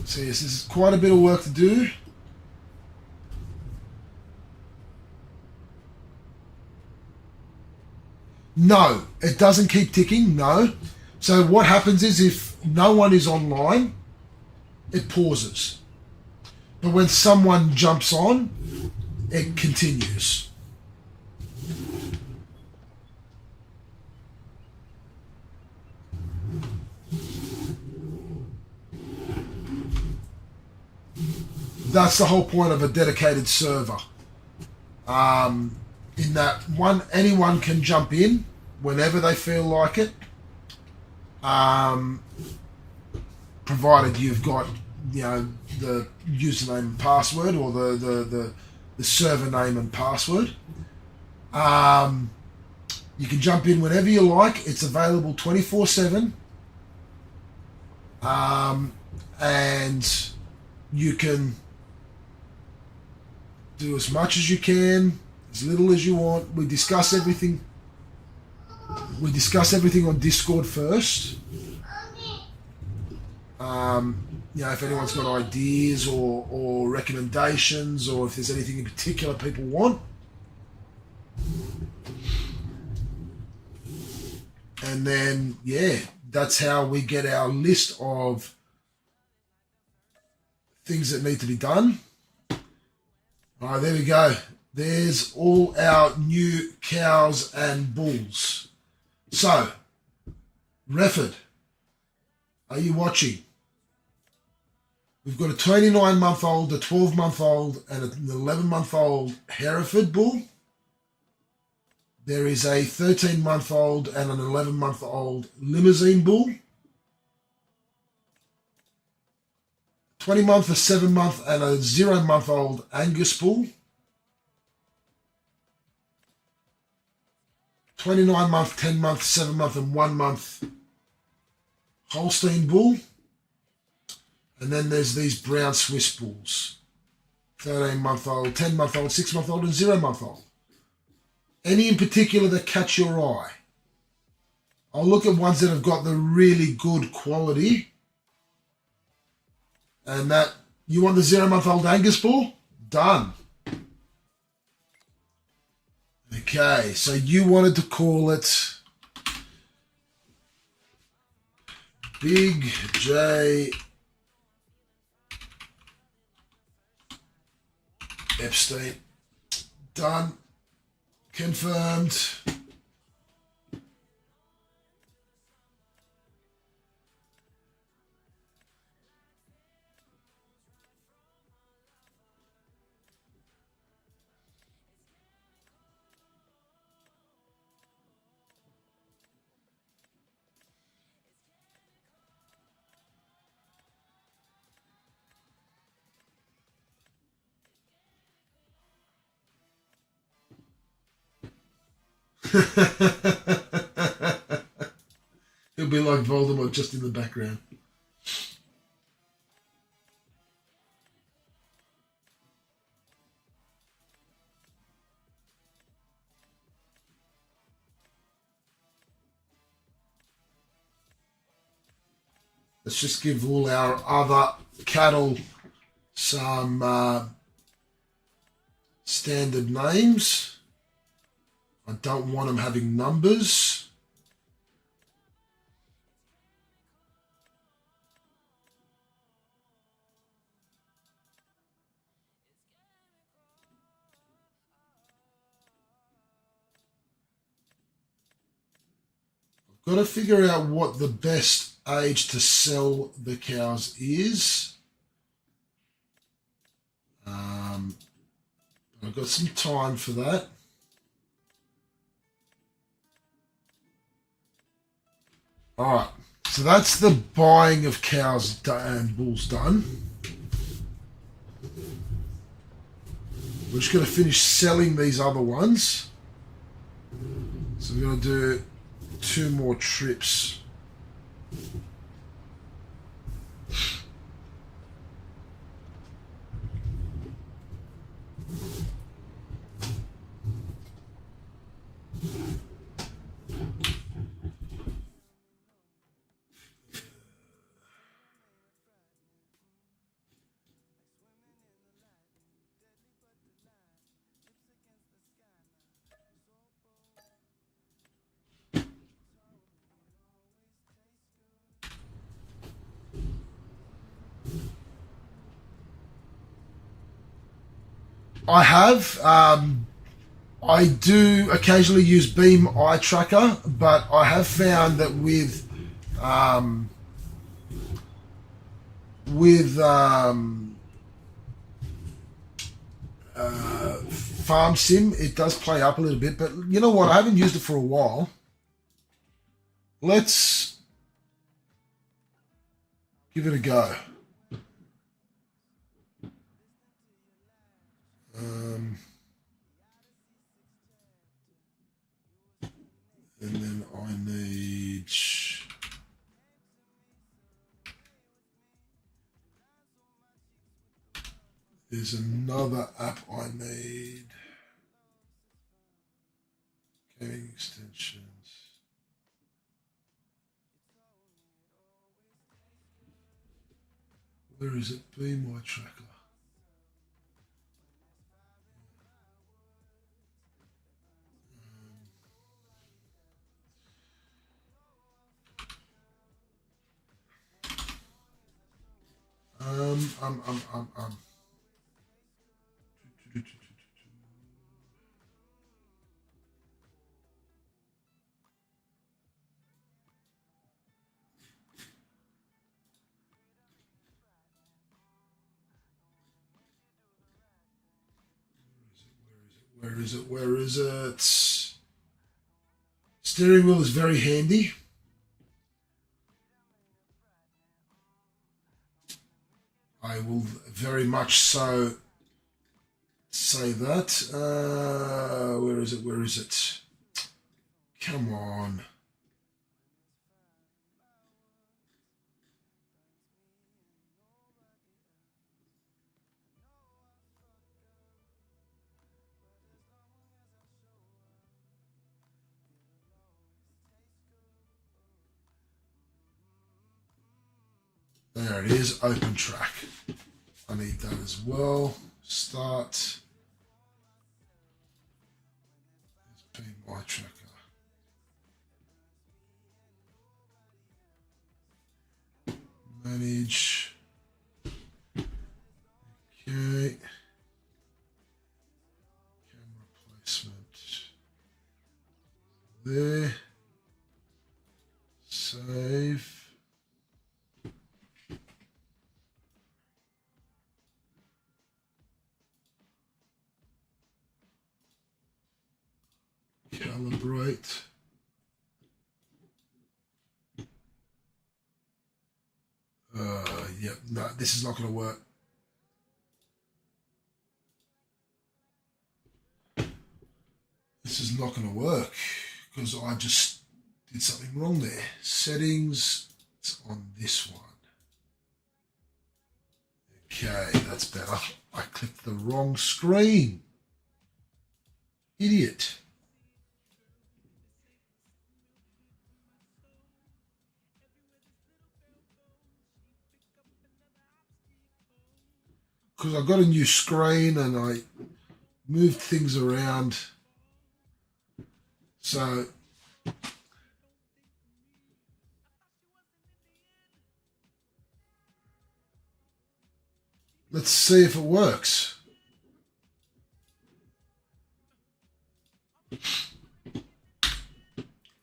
Speaker 3: So yes, this is quite a bit of work to do. No, it doesn't keep ticking, no. So what happens is if no one is online, it pauses. But when someone jumps on, it continues. That's the whole point of a dedicated server. In that anyone can jump in whenever they feel like it, provided you've got the username and password, or the server name and password. You can jump in whenever you like. It's available 24/7, and you can do as much as you can, as little as you want. We discuss everything. We discuss everything on Discord first. If anyone's got ideas or recommendations, or if there's anything in particular people want. And then, that's how we get our list of things that need to be done. All right, there we go. There's all our new cows and bulls. So, Refford, are you watching? We've got a 29-month-old, a 12-month-old, and an 11-month-old Hereford bull. There is a 13-month-old and an 11-month-old Limousine bull. 20-month, a 7-month, and a 0-month-old Angus bull. 29-month, 10-month, 7-month, and 1-month Holstein bull. And then there's these brown Swiss bulls. 13-month-old, 10-month-old, 6-month-old, and 0-month-old. Any in particular that catch your eye? I'll look at ones that have got the really good quality. And that, you want the 0-month-old Angus bull? Done. Okay, so you wanted to call it Big J Epstein. Done. Confirmed. He'll be like Voldemort just in the background. Let's just give all our other cattle some standard names. I don't want them having numbers. I've got to figure out what the best age to sell the cows is. I've got some time for that. All right, so that's the buying of cows and bulls done. We're just going to finish selling these other ones. So we're going to do 2 more trips. I have. I do occasionally use Beam Eye Tracker, but I have found that with Farm Sim, it does play up a little bit. But you know what? I haven't used it for a while. Let's give it a go. And then I need... There's another app I need. Gaming extensions. Where is it? Be My Tracker. Where is it? Where is it? Steering wheel is very handy. I will very much so say that. Where is it? Where is it? Come on. There it is, open track. I need that as well. Start. There's Be My Tracker. Manage. Okay. Camera placement. There. Save. Calibrate. Yeah, no, this is not going to work. This is not going to work because I just did something wrong there. Settings, it's on this one. Okay, that's better. I clicked the wrong screen. Idiot. Because I got a new screen and I moved things around. So let's see if it works.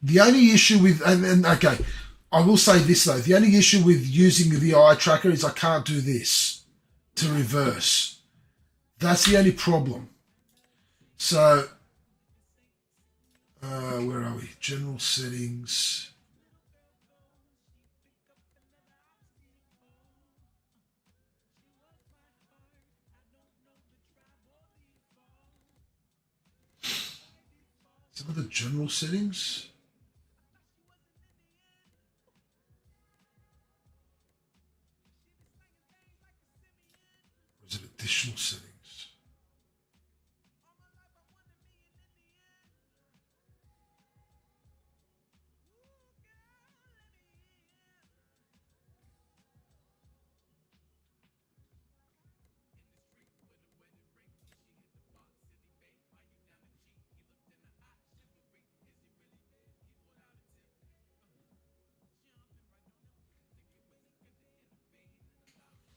Speaker 3: The only issue with, and okay, I will say this though, the only issue with using the eye tracker is I can't do this to reverse. That's the only problem. So, where are we? General settings. Some of the general settings. Or is it additional settings?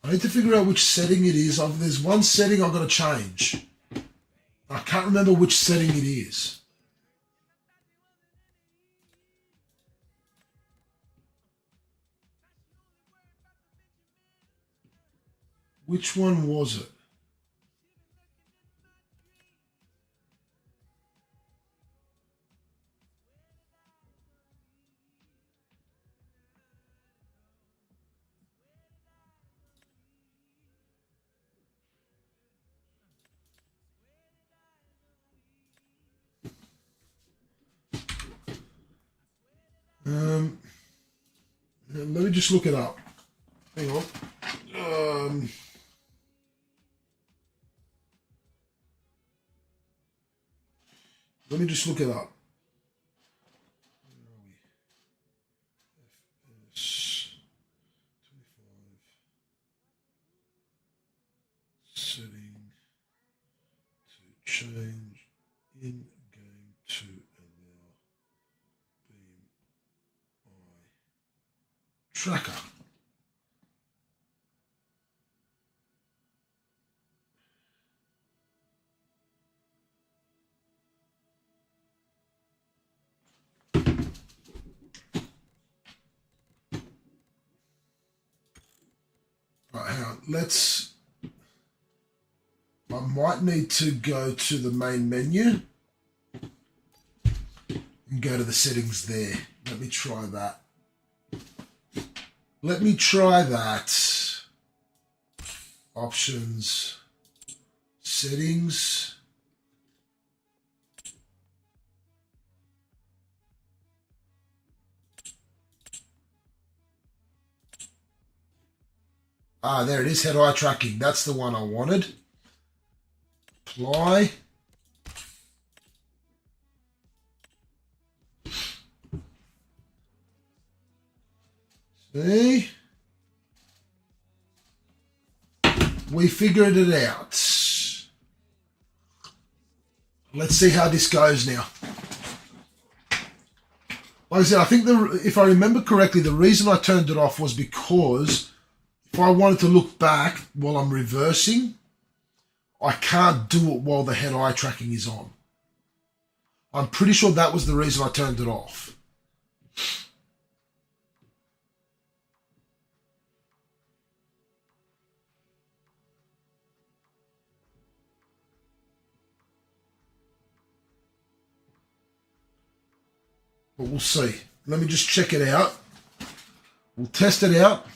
Speaker 3: I need to figure out which setting it is. There's one setting I've got to change. I can't remember which setting it is. Which one was it? Let me just look it up. Hang on. Let me just look it up. FS 25 setting to change in game 2 and now beam eye tracker. let's... I might need to go to the main menu and go to the settings there. Let me try that. Let me try that. Options, settings. Ah, there it is, head eye tracking. That's the one I wanted. Apply. See? We figured it out. Let's see how this goes now. Like I said, I think if I remember correctly, the reason I turned it off was because if I wanted to look back while I'm reversing, I can't do it while the head eye tracking is on. I'm pretty sure that was the reason I turned it off. But we'll see. Let me just check it out. We'll test it out.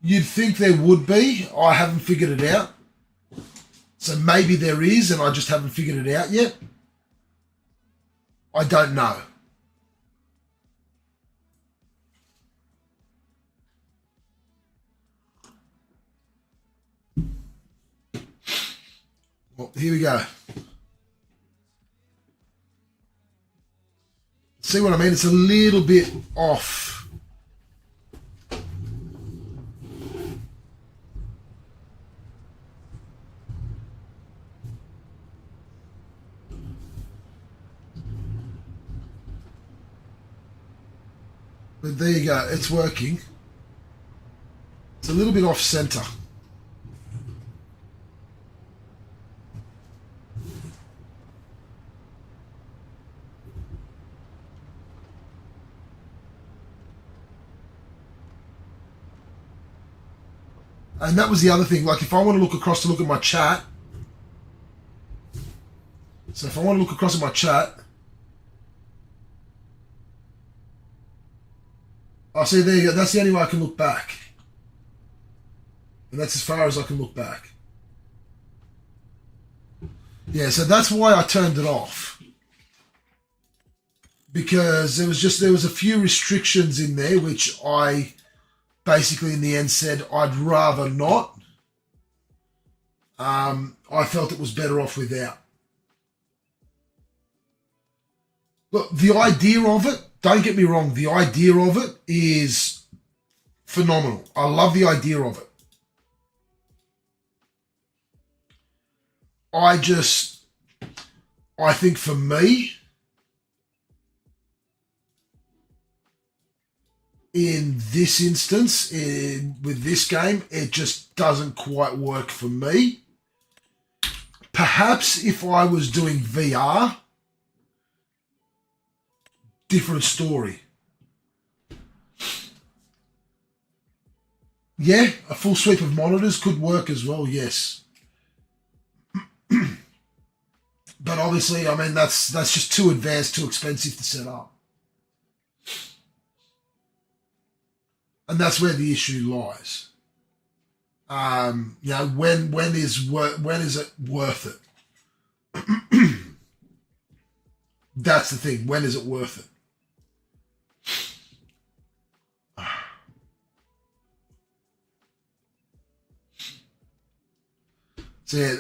Speaker 3: You'd think there would be. I haven't figured it out. So maybe there is and I just haven't figured it out yet. I don't know. Well, here we go. See what I mean? It's a little bit off. But there you go, it's working. It's a little bit off center. And that was the other thing, like if I want to look across to look at my chat, so if I want to look across at my chat, oh, see, there you go. That's the only way I can look back. And that's as far as I can look back. Yeah, so that's why I turned it off. Because there was a few restrictions in there, which I basically in the end said I'd rather not. I felt it was better off without. Look, the idea of it, don't get me wrong, the idea of it is phenomenal. I love the idea of it. I think for me, in this instance, with this game, it just doesn't quite work for me. Perhaps if I was doing VR, different story. Yeah, a full sweep of monitors could work as well, yes. But obviously, I mean, that's just too advanced, too expensive to set up. And that's where the issue lies. You know, when is it worth it? That's the thing. When is it worth it? So yeah,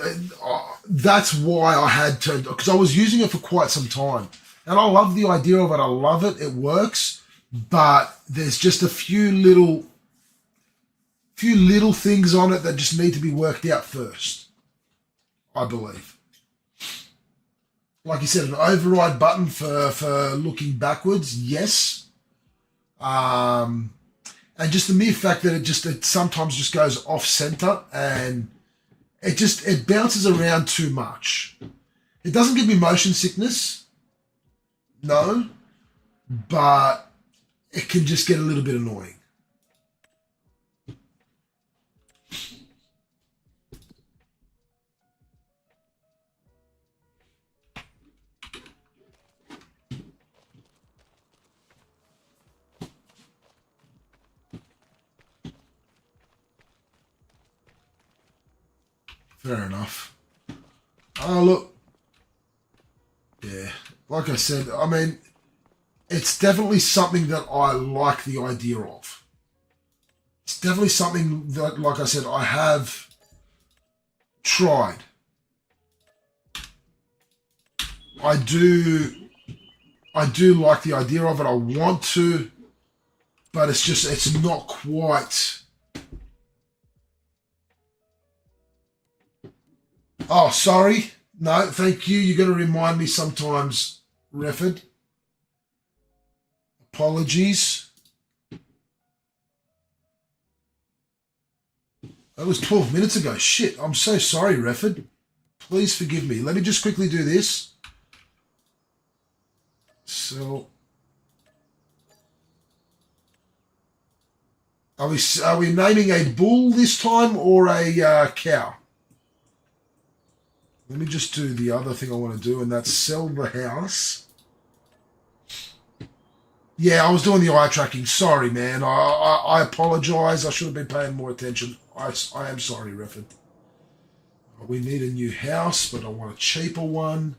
Speaker 3: that's why I had turned, because I was using it for quite some time, and I love the idea of it. I love it. It works, but there's just a few little things on it that just need to be worked out first, I believe. Like you said, an override button for looking backwards, yes. And just the mere fact that it sometimes just goes off center and it bounces around too much. It doesn't give me motion sickness, no, but it can just get a little bit annoying. Fair enough. Oh, look. Yeah, like I said, I mean, it's definitely something that I like the idea of. It's definitely something that, like I said, I have tried. I do like the idea of it. I want to, but it's not quite. Oh, sorry. No, thank you. You're going to remind me sometimes, Refford. Apologies. That was 12 minutes ago. Shit, I'm so sorry, Refford. Please forgive me. Let me just quickly do this. So, are we naming a bull this time or a cow? Let me just do the other thing I want to do, and that's sell the house. Yeah, I was doing the eye tracking. Sorry, man. I apologise. I should have been paying more attention. I am sorry, Refford. We need a new house, but I want a cheaper one.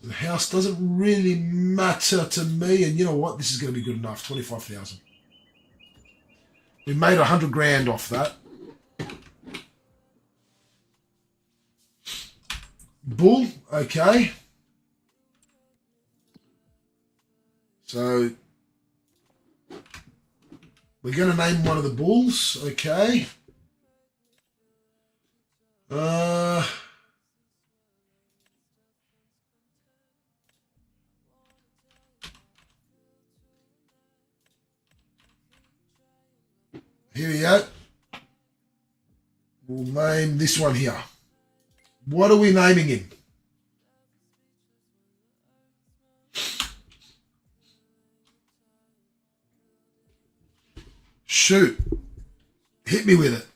Speaker 3: The house doesn't really matter to me, and you know what? This is going to be good enough. 25,000. We made 100 grand off that. Bull, okay. So we're going to name one of the bulls, okay. Here we go. We'll name this one here. What are we naming him? Shoot. Hit me with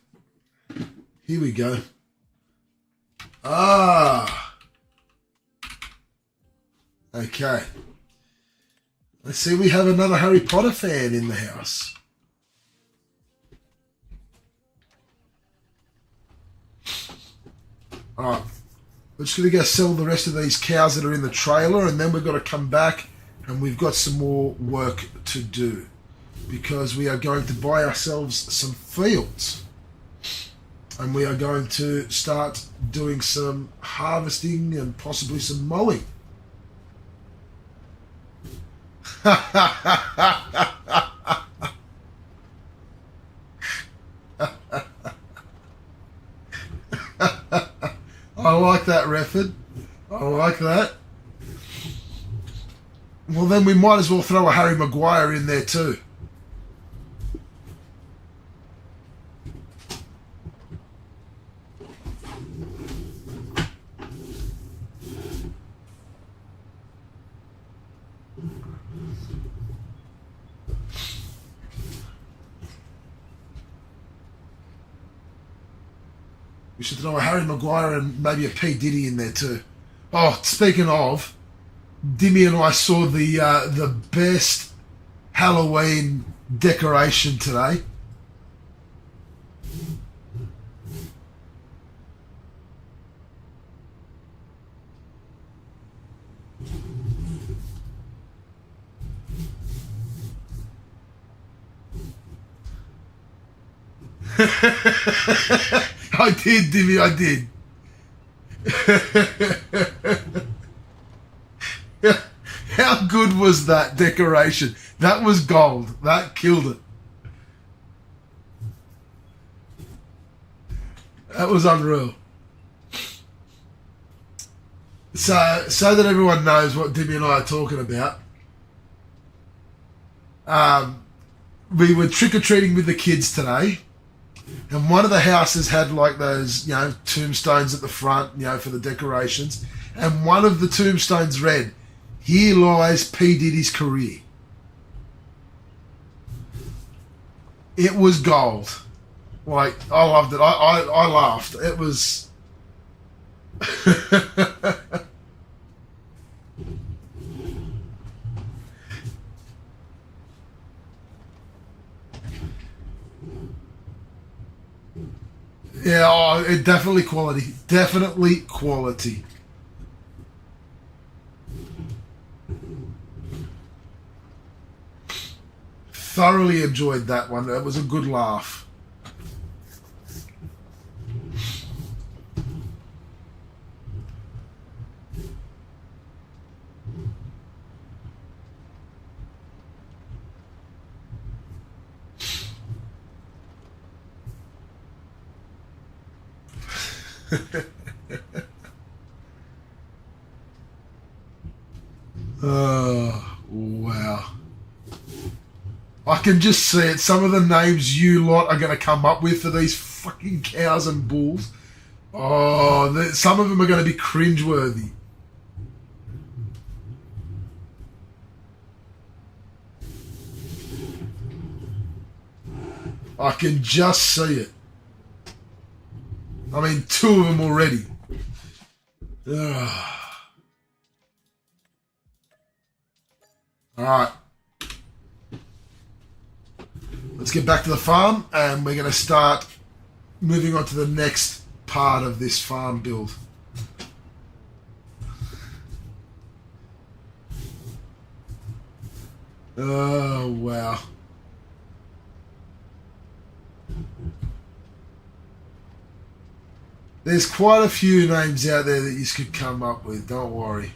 Speaker 3: it. Here we go. Okay. Let's see, we have another Harry Potter fan in the house. Alright, we're just going to go sell the rest of these cows that are in the trailer, and then we've got to come back and we've got some more work to do because we are going to buy ourselves some fields and we are going to start doing some harvesting and possibly some mowing. I like that, Refford. I like that. Well, then we might as well throw a Harry Maguire in there too. We should throw a Harry Maguire and maybe a P. Diddy in there too. Oh, speaking of, Dimmy and I saw the best Halloween decoration today. I did, Dimmy, I did. How good was that decoration? That was gold. That killed it. That was unreal. So that everyone knows what Dimmy and I are talking about, we were trick-or-treating with the kids today, and one of the houses had like those, tombstones at the front, for the decorations, and one of the tombstones read, Here lies P. Diddy's career. It was gold. Like, I loved it. I laughed. It was... yeah, oh, it definitely quality. Definitely quality. Thoroughly enjoyed that one. It was a good laugh. Oh, wow. I can just see it. Some of the names you lot are going to come up with for these fucking cows and bulls. Oh, some of them are going to be cringeworthy. I can just see it. I mean, 2 of them already. Ugh. All right. Let's get back to the farm, and we're going to start moving on to the next part of this farm build. Oh, wow. There's quite a few names out there that you could come up with, don't worry.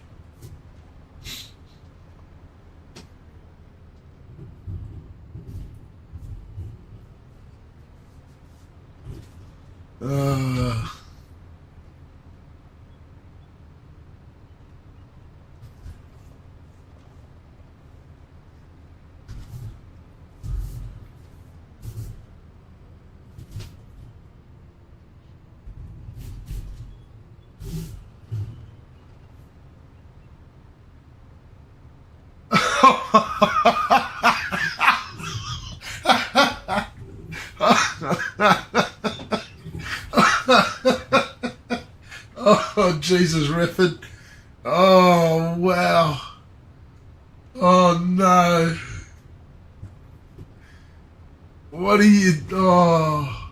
Speaker 3: Oh, Jesus, Rifford. Oh, wow. Oh, no. What are you... Oh.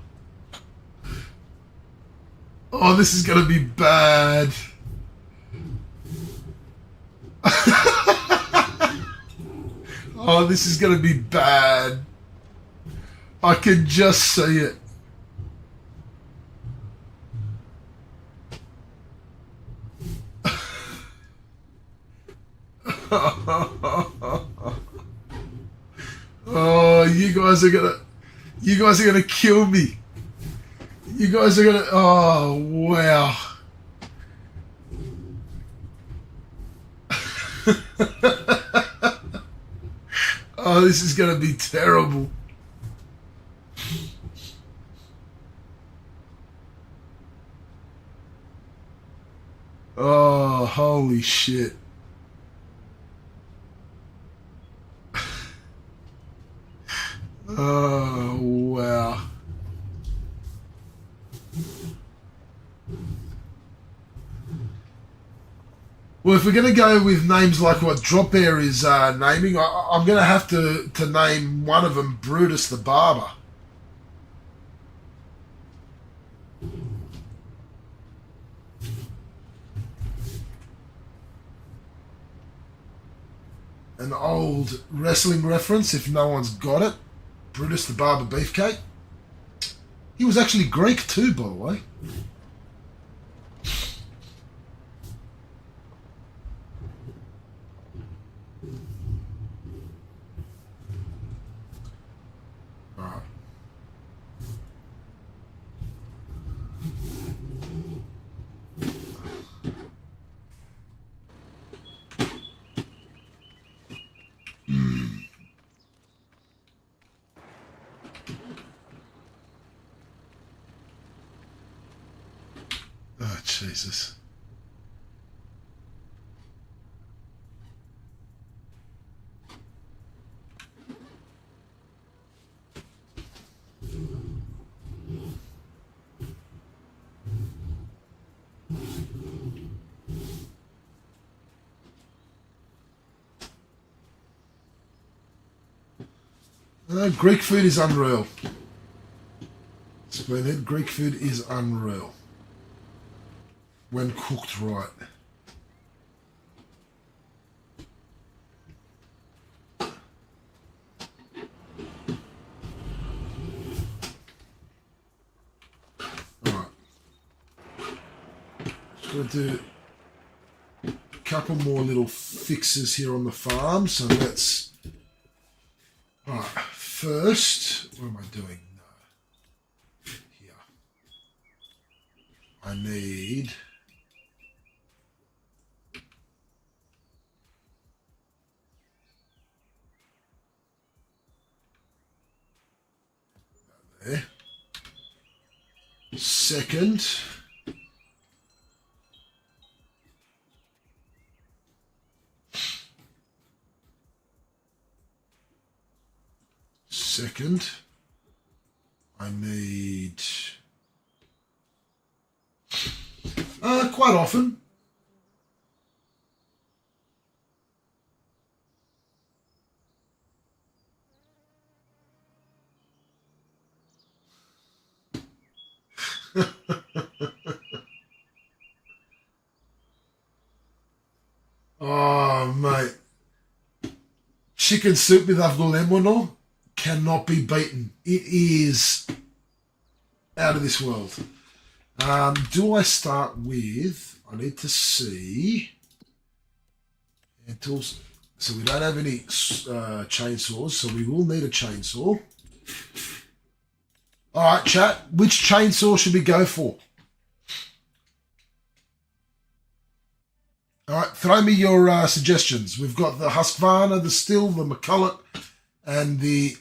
Speaker 3: Oh, this is going to be bad. Oh, this is going to be bad. I can just see it. Oh, you guys are gonna kill me. You guys are gonna, oh, wow. Oh, this is gonna be terrible. Oh, holy shit. Oh, wow. Well, if we're going to go with names like what Drop Air is naming, I'm going to have to name one of them Brutus the Barber. An old wrestling reference, if no one's got it. Brutus the Barber Beefcake. He was actually Greek too, by the way. Alright. Oh, Jesus. Greek food is unreal. Splendid. Greek food is unreal. When cooked right. Alright. Just going to do a couple more little fixes here on the farm. So let's... Alright, first, what am I doing? No. Here. I need... There. Second. Second. I need... quite often. Oh, mate. Chicken soup with avgolemono cannot be beaten. It is out of this world. Do I start with... I need to see... Tools. So we don't have any chainsaws, so we will need a chainsaw. All right, chat. Which chainsaw should we go for? All right, throw me your suggestions. We've got the Husqvarna, the Stihl, the McCulloch, and the...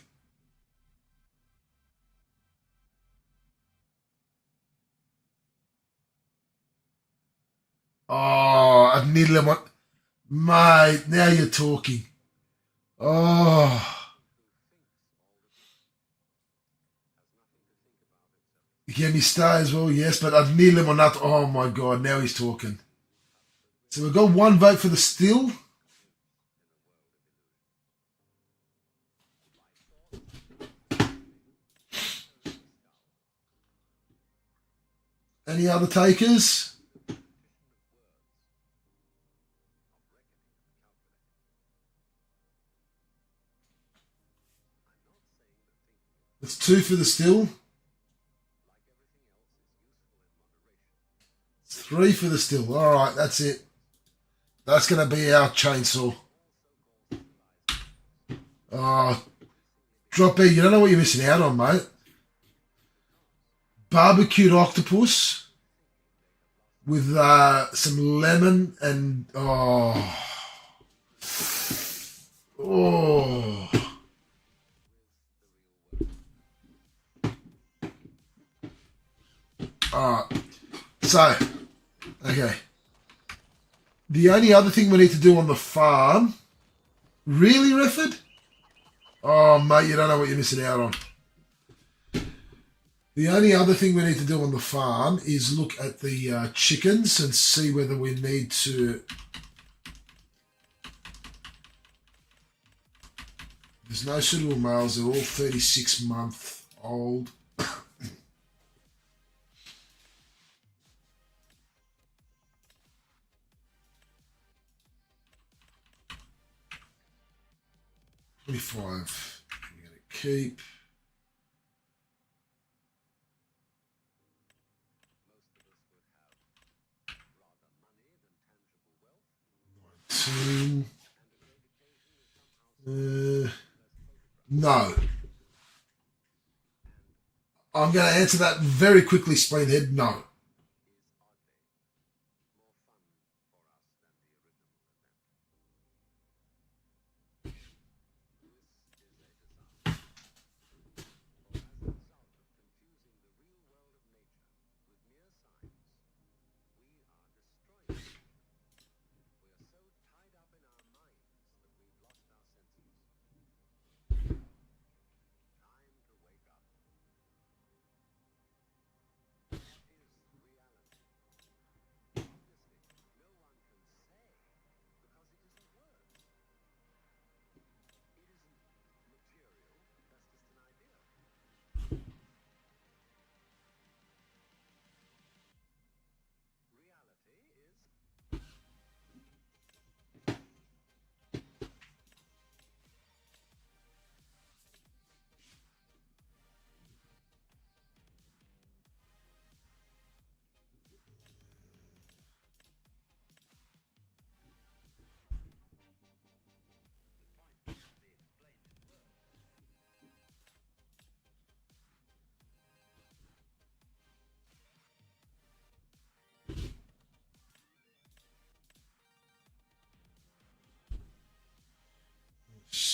Speaker 3: Oh, I need lemon. Mate, now you're talking. Oh. Can me stay as well? Yes, but I'd need Lemonato. Oh my God, now he's talking. So we've got one vote for the Stihl. Any other takers? That's two for the Stihl. Three for the Stihl. All right, that's it. That's going to be our chainsaw. Oh, Drop B, you don't know what you're missing out on, mate. Barbecued octopus with some lemon and oh. Alright. So, okay. The only other thing we need to do on the farm. Really, Refford? Oh, mate, you don't know what you're missing out on. The only other thing we need to do on the farm is look at the chickens and see whether we need to... There's no suitable males. They're all 36-month old. $25. We're going to keep. No. I'm going to answer that very quickly, Spleenhead. No.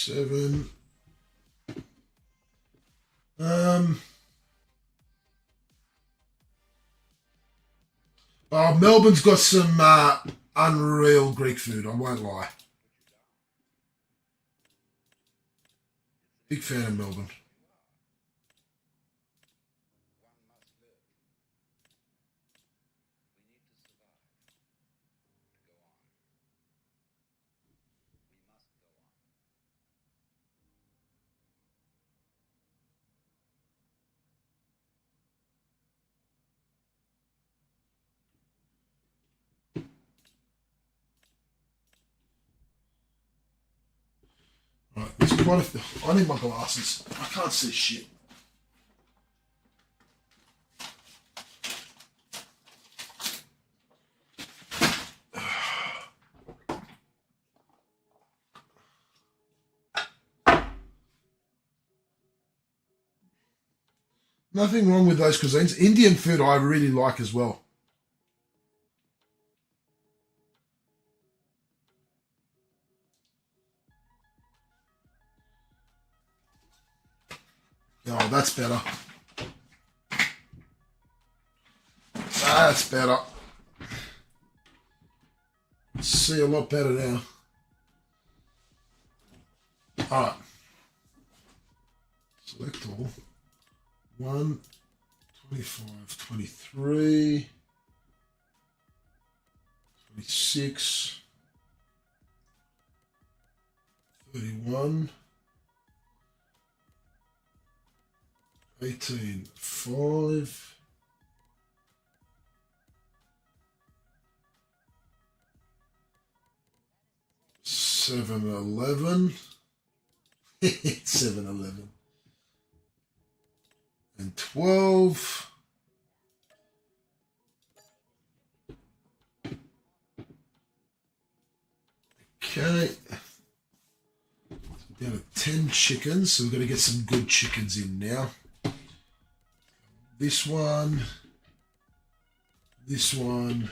Speaker 3: 7. Melbourne's got some unreal Greek food, I won't lie. Big fan of Melbourne. Right, there's quite a few. I need my glasses. I can't see shit. Nothing wrong with those cuisines. Indian food I really like as well. Oh, that's better. That's better. See a lot better now. Alright. Select all. 1, 25, 23, 26, 31, 18, 5, 7-Eleven, 7-Eleven, and 12. Okay. So down to 10 chickens, so we're going to get some good chickens in now. This one. This one.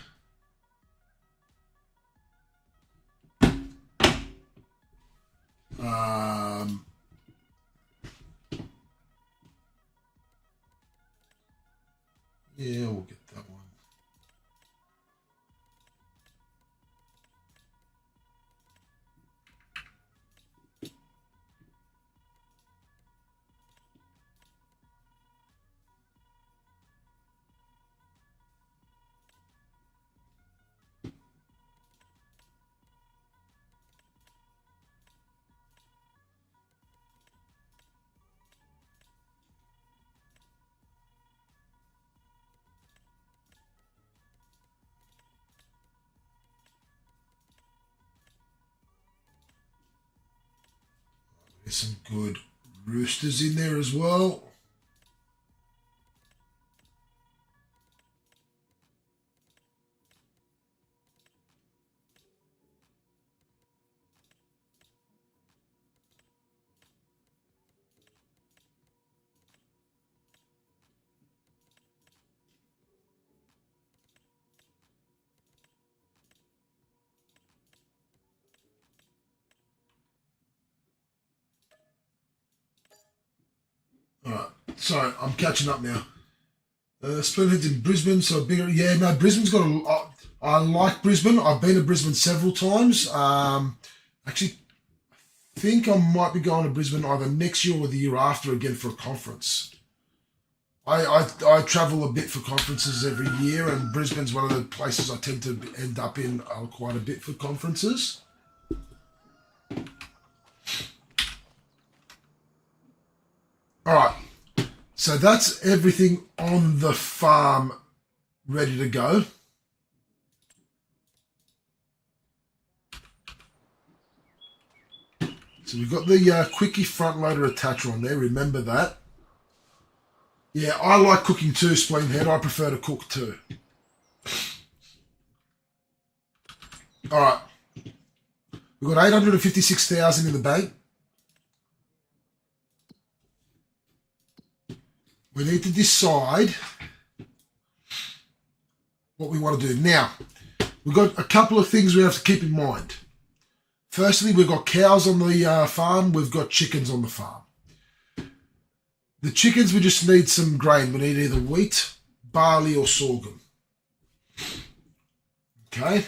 Speaker 3: Yeah, we'll get that one. There's some good roosters in there as well. Alright, sorry, I'm catching up now. Splendid in Brisbane, so bigger. Yeah, no, Brisbane's got a. I like Brisbane. I've been to Brisbane several times. Actually, I think I might be going to Brisbane either next year or the year after again for a conference. I travel a bit for conferences every year, and Brisbane's one of the places I tend to end up in quite a bit for conferences. All right, so that's everything on the farm ready to go. So we've got the quickie front loader attacher on there, remember that. Yeah, I like cooking too, Spleenhead. I prefer to cook too. All right, we've got 856,000 in the bank. We need to decide what we want to do. Now, we've got a couple of things we have to keep in mind. Firstly, we've got cows on the farm. We've got chickens on the farm. The chickens, we just need some grain. We need either wheat, barley, or sorghum. Okay.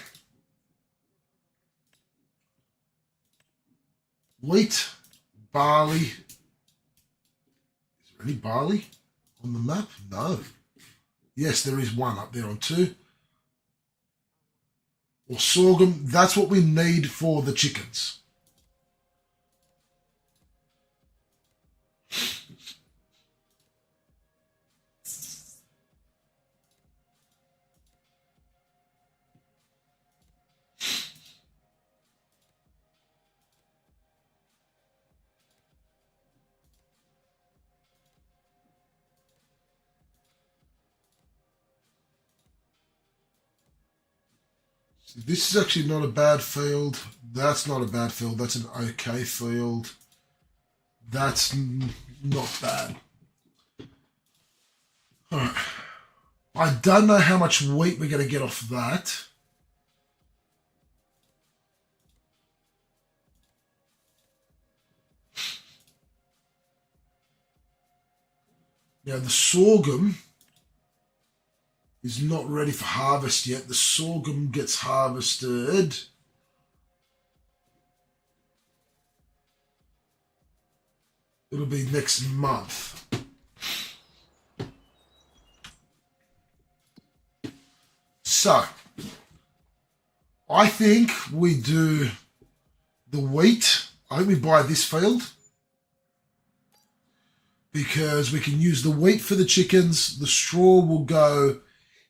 Speaker 3: Wheat, barley. Is there any barley on the map? No. Yes, there is one up there on 2. Or sorghum. That's what we need for the chickens. This is actually not a bad field. That's not a bad field. That's an okay field. That's not bad. All right. I don't know how much wheat we're going to get off that. Now the sorghum is not ready for harvest yet. The sorghum gets harvested it'll be next month. So I think we do the wheat. I think we buy this field because we can use the wheat for the chickens. The straw will go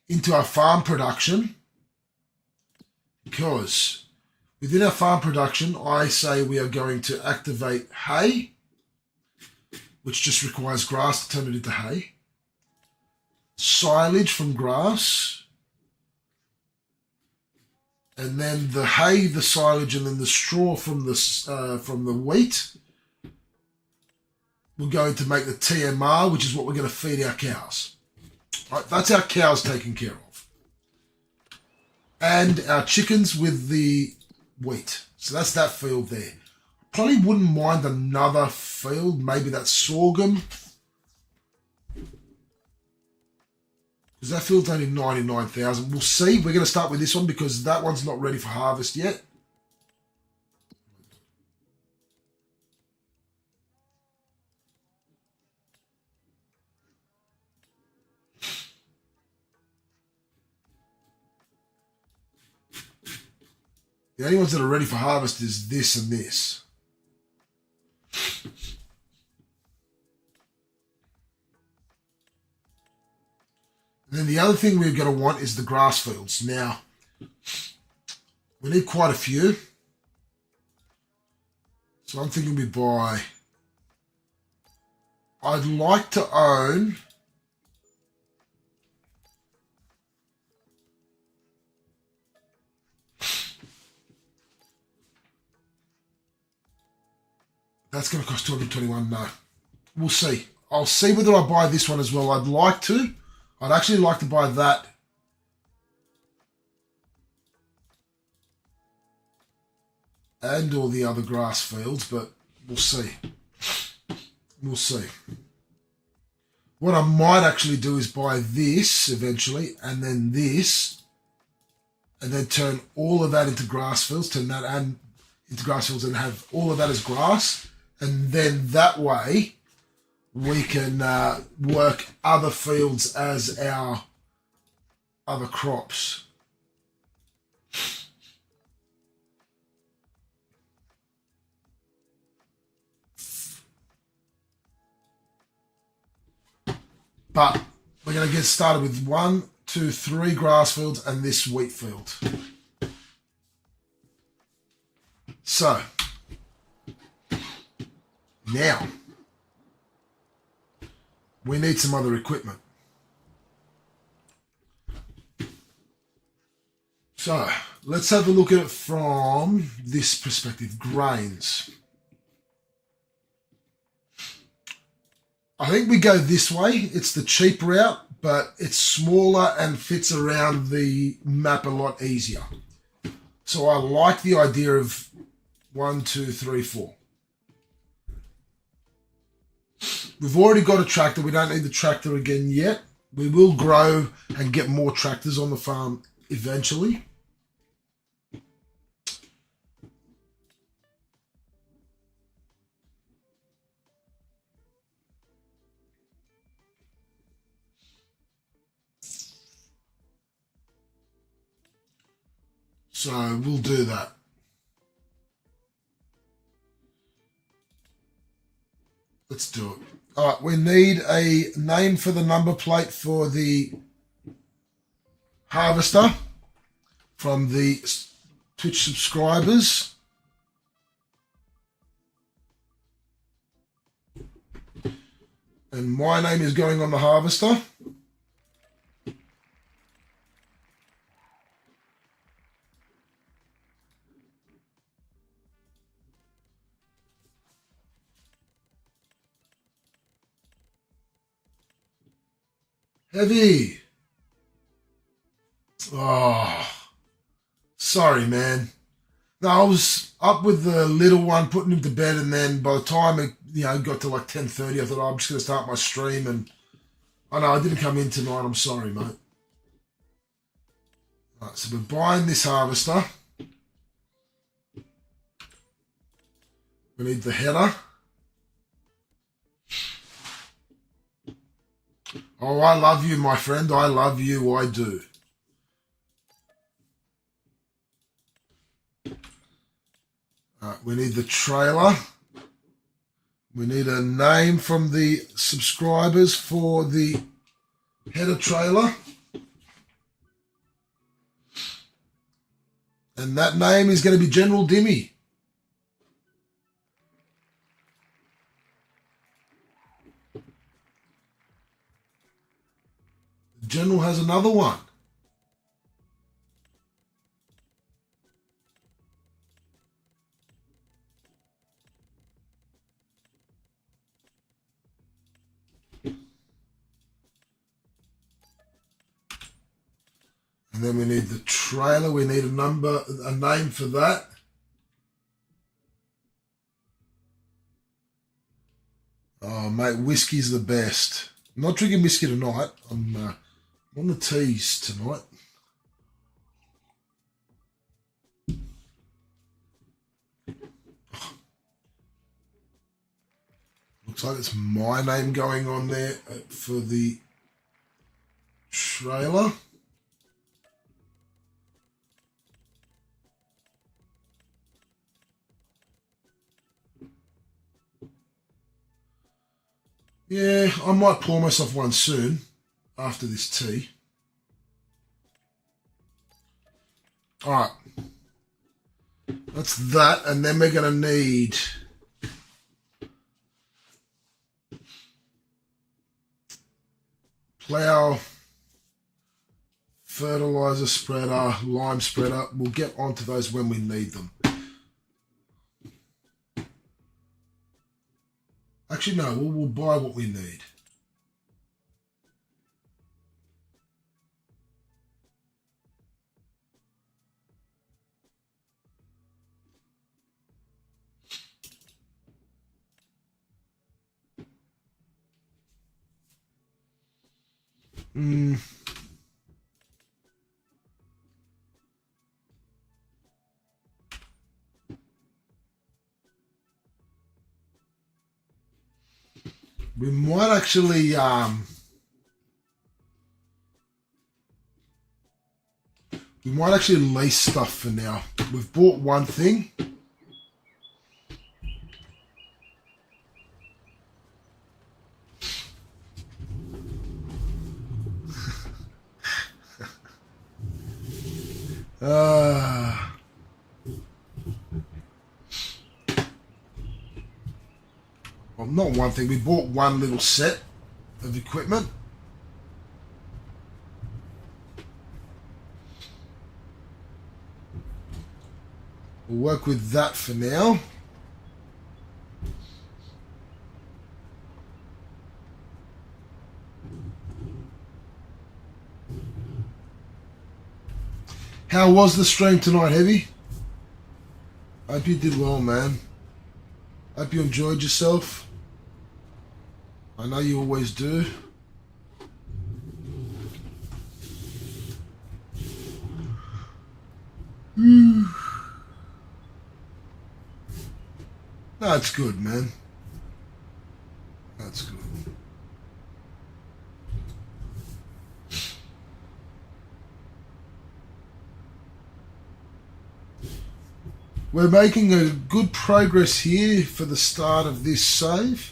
Speaker 3: into our farm production, because within our farm production, I say we are going to activate hay, which just requires grass to turn it into hay, silage from grass, and then the hay, the silage, and then the straw from the wheat. We're going to make the TMR, which is what we're going to feed our cows. Right, that's our cows taken care of. And our chickens with the wheat. So that's that field there. Probably wouldn't mind another field, maybe that sorghum. Because that field's only 99,000. We'll see. We're going to start with this one because that one's not ready for harvest yet. The only ones that are ready for harvest is this and this. And then the other thing we're going to want is the grass fields. Now, we need quite a few. So I'm thinking we buy... I'd like to own... That's going to cost 221. No. We'll see. I'll see whether I buy this one as well. I'd like to. I'd actually like to buy that. And all the other grass fields, but we'll see. We'll see. What I might actually do is buy this eventually, and then this, and then turn all of that into grass fields, turn that and into grass fields and have all of that as grass. And then that way we can work other fields as our other crops. But we're going to get started with 1, 2, 3 grass fields and this wheat field. So, now, we need some other equipment. So, let's have a look at it from this perspective, grains. I think we go this way. It's the cheap route, but it's smaller and fits around the map a lot easier. So I like the idea of 1, 2, 3, 4. We've already got a tractor. We don't need the tractor again yet. We will grow and get more tractors on the farm eventually. So we'll do that. Let's do it. All right, we need a name for the number plate for the harvester from the Twitch subscribers. And my name is going on the harvester. Heavy. Oh, sorry, man. No, I was up with the little one, putting him to bed, and then by the time it got to like 10:30, I thought, I'm just going to start my stream, and I know I didn't come in tonight. I'm sorry, mate. All right, so we're buying this harvester. We need the header. Oh, I love you, my friend. I love you. I do. We need the trailer. We need a name from the subscribers for the header trailer. And that name is going to be General Dimmy. General has another one. And then we need the trailer. We need a name for that. Oh, mate, whiskey's the best. I'm not drinking whiskey tonight. I'm on the teas tonight. Looks like it's my name going on there for the trailer. Yeah, I might pour myself one soon after this tea. All right. That's that. And then we're going to need plow, fertilizer spreader, lime spreader. We'll get onto those when we need them. Actually, no, we'll buy what we need. We might actually lease stuff for now. We've bought one thing. Well, not one thing. We bought one little set of equipment. We'll work with that for now. How was the stream tonight, Heavy? Hope you did well, man. Hope you enjoyed yourself. I know you always do. That's good, man. That's good. We're making a good progress here for the start of this save.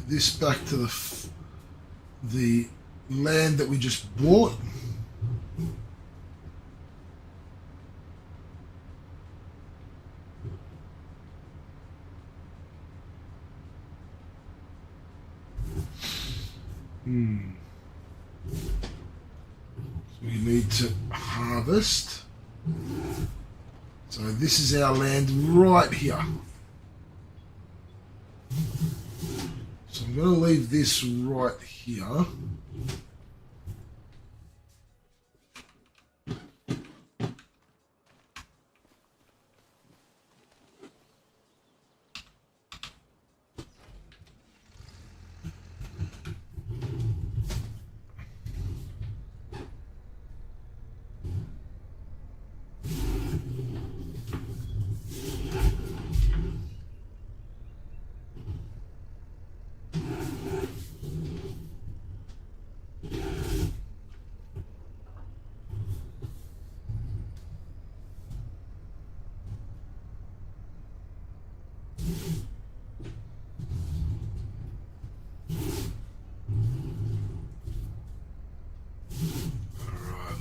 Speaker 3: This back to the land that we just bought. We need to harvest. So this is our land right here. So I'm going to leave this right here.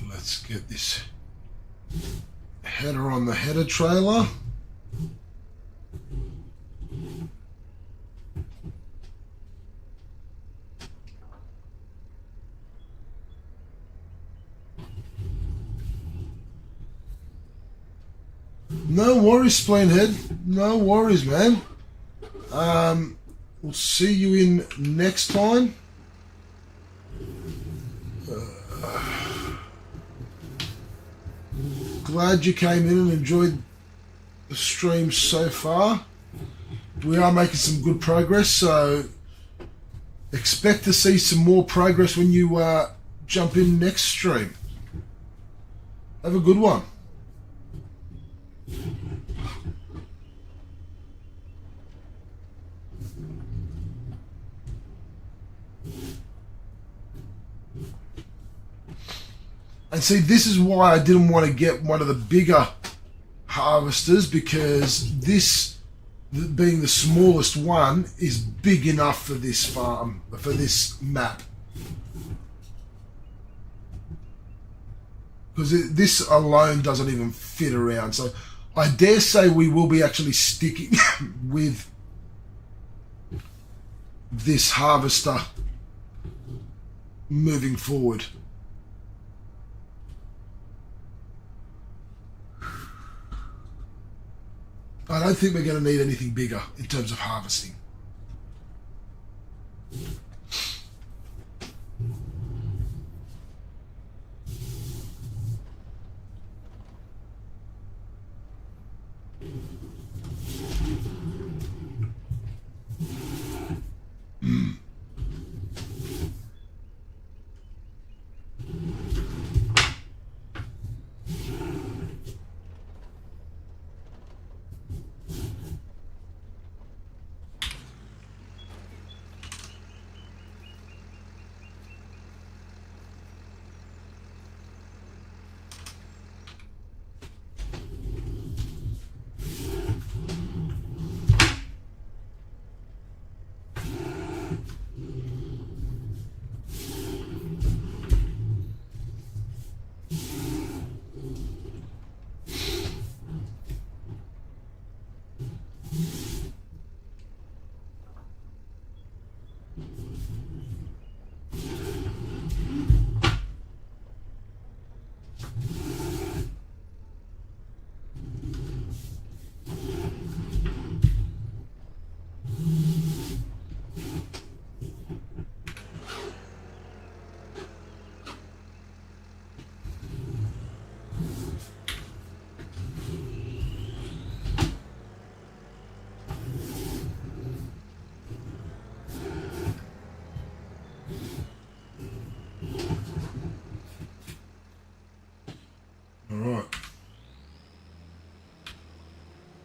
Speaker 3: Let's get this header on the header trailer. No worries, Spleenhead. No worries, man. We'll see you in next time. Glad you came in and enjoyed the stream so far. We are making some good progress, so expect to see some more progress when you jump in next stream. Have a good one. And see, this is why I didn't want to get one of the bigger harvesters, because this, being the smallest one, is big enough for this farm, for this map. Because this alone doesn't even fit around. So I dare say we will be actually sticking with this harvester moving forward. I don't think we're going to need anything bigger in terms of harvesting.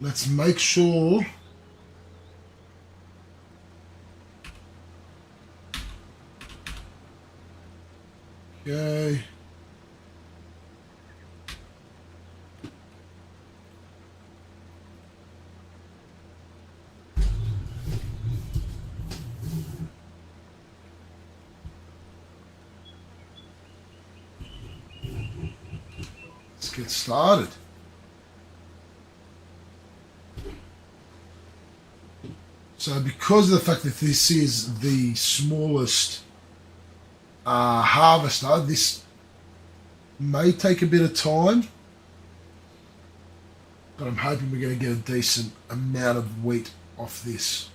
Speaker 3: Let's make sure. Okay. Let's get started. So because of the fact that this is the smallest harvester, this may take a bit of time, but I'm hoping we're going to get a decent amount of wheat off this.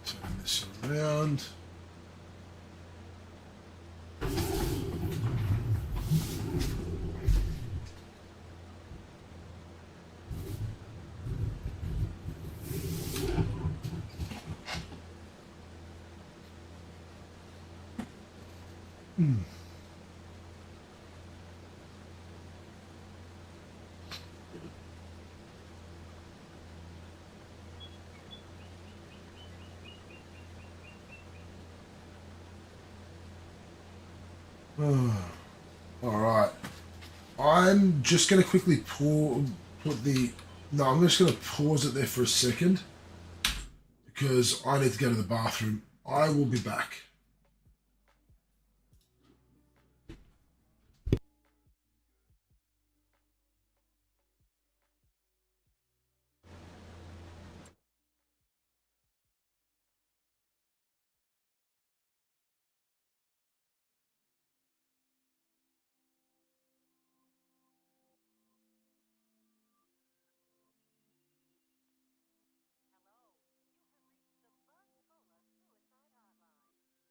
Speaker 3: Turn this around. All right. I'm just going to quickly put the. No, I'm just going to pause it there for a second because I need to go to the bathroom. I will be back.
Speaker 4: Hello, you have reached the Buzz Cola suicide hotline.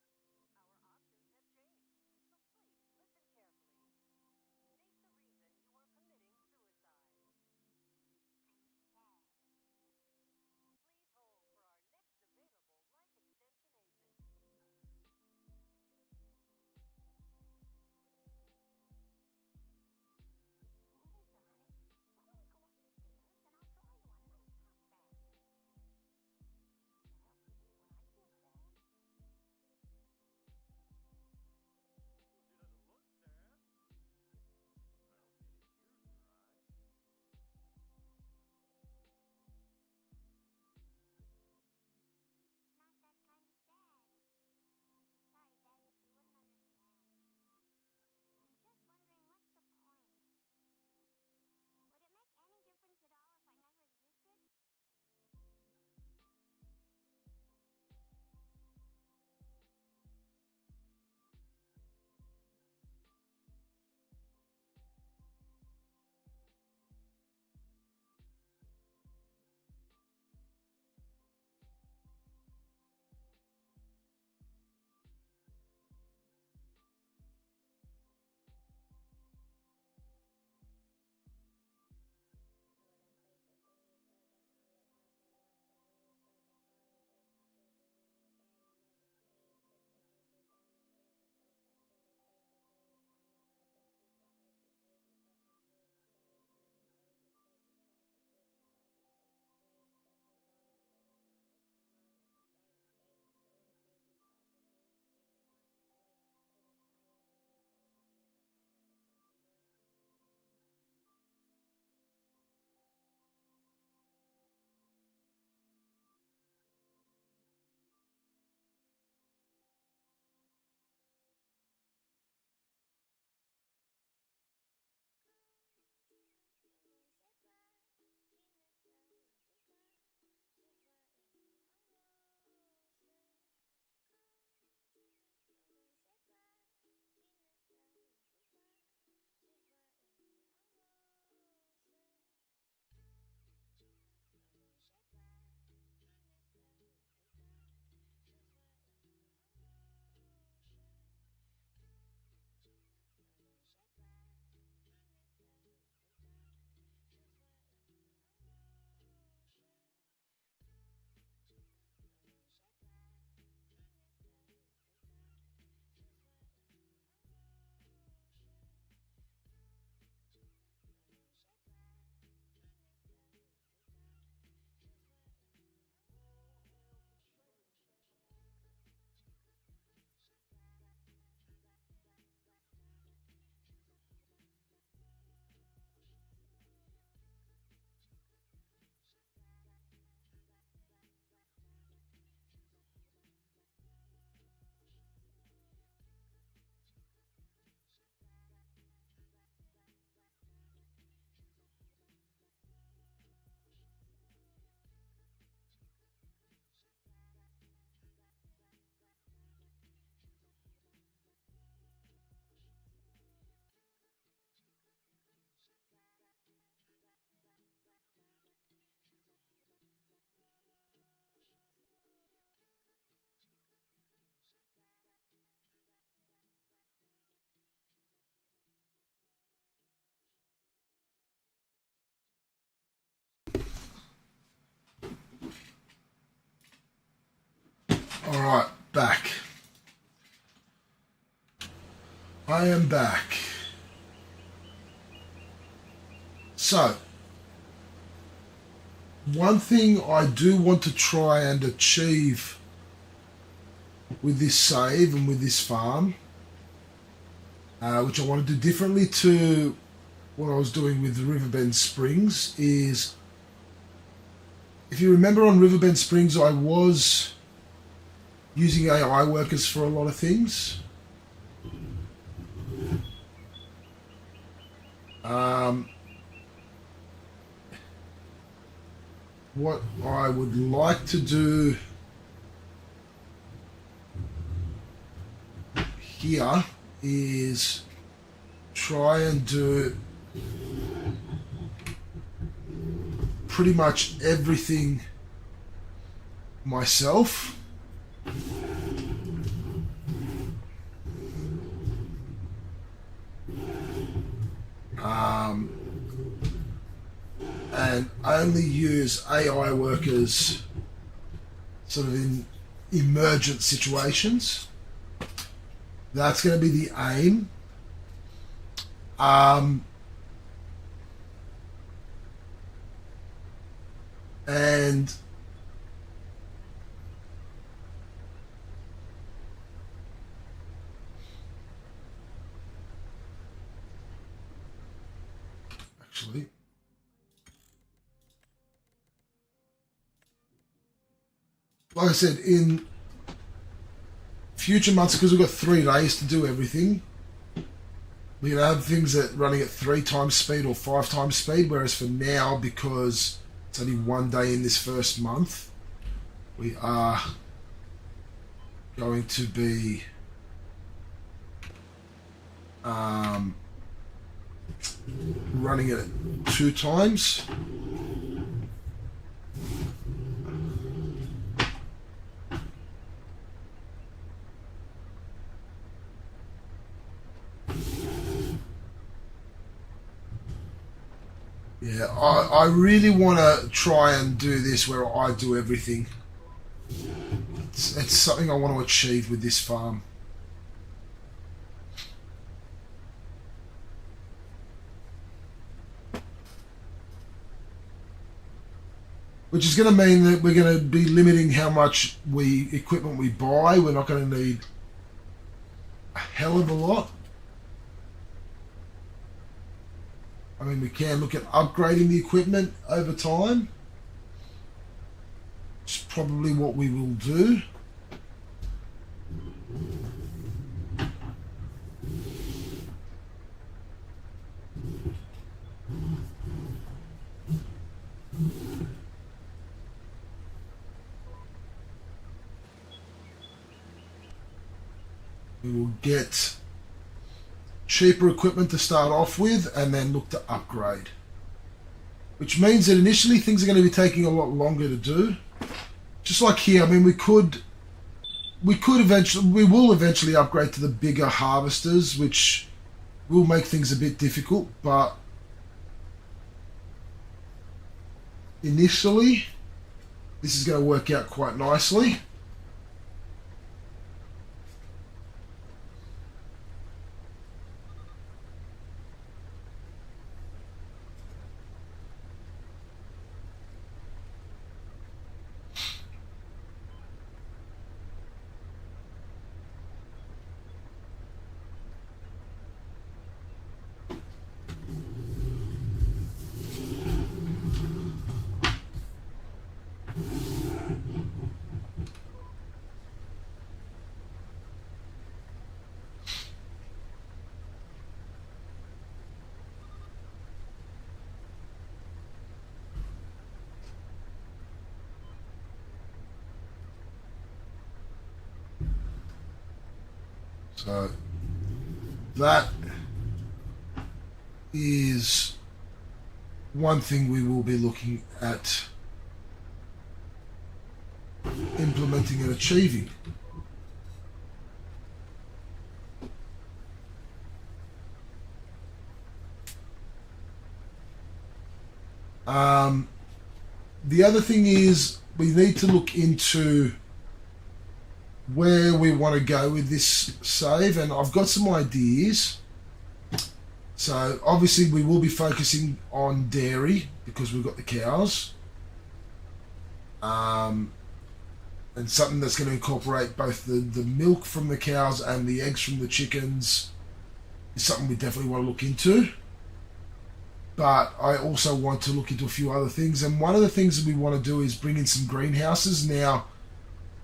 Speaker 3: All right, back. I am back. So, one thing I do want to try and achieve with this save and with this farm, which I want to do differently to what I was doing with the Riverbend Springs, is, if you remember on Riverbend Springs, I was using AI workers for a lot of things. What I would like to do here is try and do pretty much everything myself. And only use AI workers sort of in emergent situations. That's going to be the aim. And actually, like I said, in future months, because we've got 3 days to do everything, we're going to have things that running at 3 times speed or 5 times speed, whereas for now, because it's only 1 day in this first month, we are going to be running it at 2 times. Yeah, I really want to try and do this where I do everything. It's something I want to achieve with this farm. Which is going to mean that we're going to be limiting how much equipment we buy. We're not going to need a hell of a lot. I mean, we can look at upgrading the equipment over time. It's probably what we will do. We will get cheaper equipment to start off with and then look to upgrade. Which means that initially things are going to be taking a lot longer to do. Just like here, I mean, we will eventually upgrade to the bigger harvesters, which will make things a bit difficult, but initially this is going to work out quite nicely. So that is one thing we will be looking at implementing and achieving. The other thing is we need to look into where we want to go with this save, and I've got some ideas. So obviously we will be focusing on dairy because we've got the cows, and something that's going to incorporate both the milk from the cows and the eggs from the chickens is something we definitely want to look into. But I also want to look into a few other things, and one of the things that we want to do is bring in some greenhouses. Now,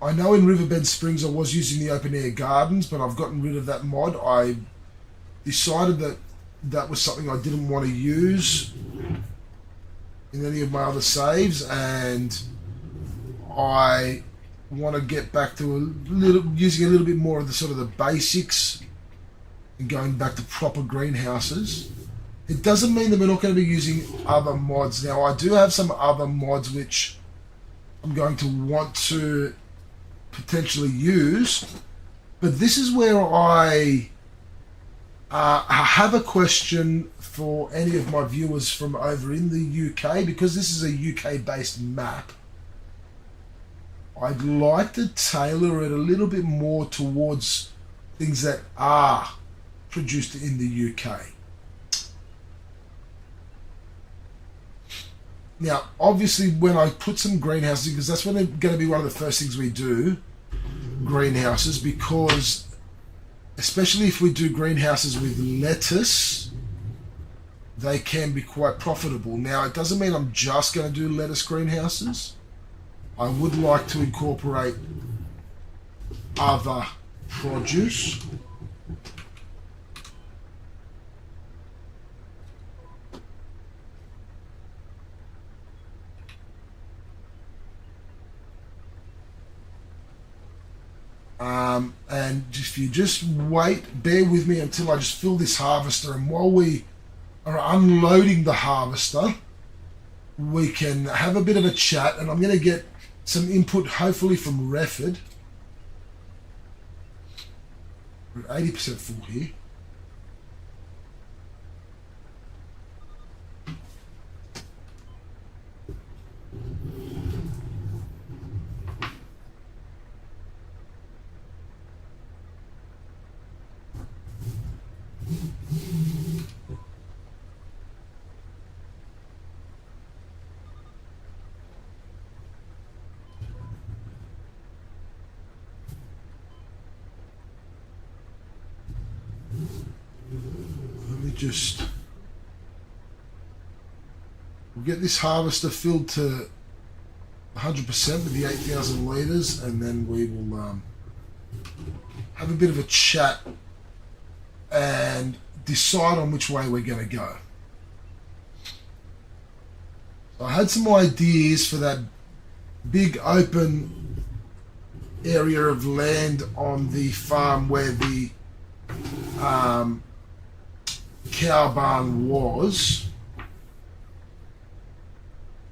Speaker 3: I know in Riverbend Springs I was using the open air gardens, but I've gotten rid of that mod. I decided that that was something I didn't want to use in any of my other saves, and I want to get back to using a little bit more of the sort of the basics and going back to proper greenhouses. It doesn't mean that we're not going to be using other mods. Now, I do have some other mods which I'm going to want to potentially use, but this is where I have a question for any of my viewers from over in the UK, because this is a UK-based map. I'd like to tailor it a little bit more towards things that are produced in the UK. Now, obviously, when I put some greenhouses, because that's going to be one of the first things we do, greenhouses, because especially if we do greenhouses with lettuce, they can be quite profitable. Now, it doesn't mean I'm just going to do lettuce greenhouses. I would like to incorporate other produce. And if you just wait, bear with me until I just fill this harvester, and while we are unloading the harvester, we can have a bit of a chat, and I'm going to get some input hopefully from Refford. We're 80% full here. We'll get this harvester filled to 100% with the 8,000 litres, and then we will have a bit of a chat and decide on which way we're going to go. So I had some ideas for that big open area of land on the farm where the cow barn was.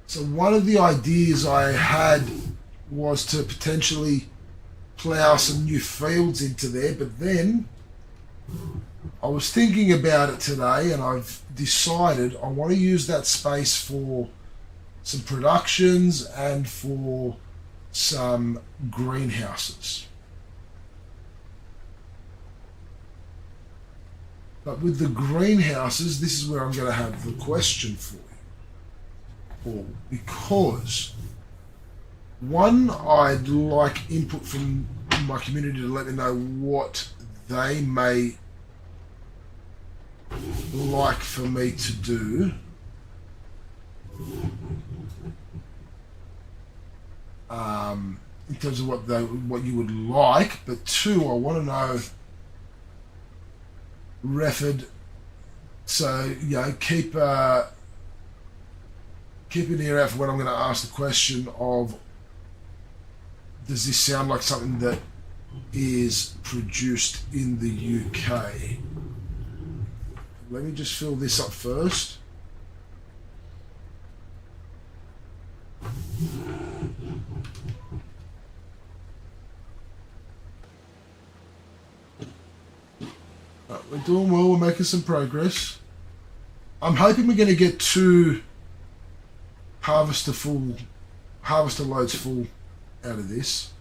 Speaker 3: So one of the ideas I had was to potentially plough some new fields into there, but then I was thinking about it today, and I've decided I want to use that space for some productions and for some greenhouses. But with the greenhouses, this is where I'm going to have the question for you. Paul, because one, I'd like input from my community to let me know what they may like for me to do. In terms of what you would like, but two, I want to know Refford. So keep an ear out for when I'm going to ask the question of, does this sound like something that is produced in the UK? Let me just fill this up first. Right, we're doing well, we're making some progress. I'm hoping we're going to get 2 harvester loads full out of this.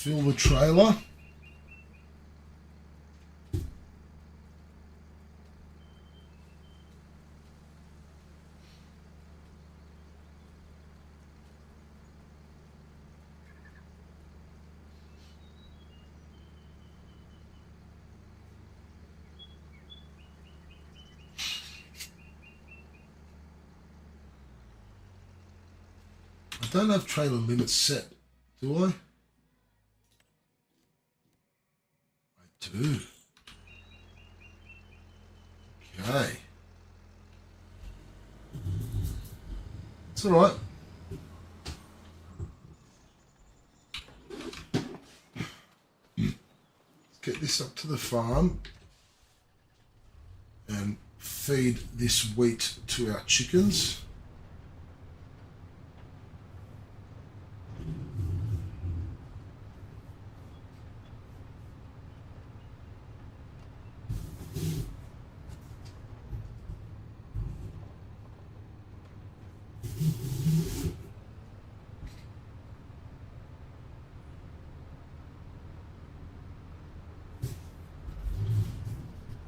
Speaker 3: fill the trailer. I don't have trailer limits set, do I? I do. Okay. It's all right. Let's get this up to the farm and feed this wheat to our chickens.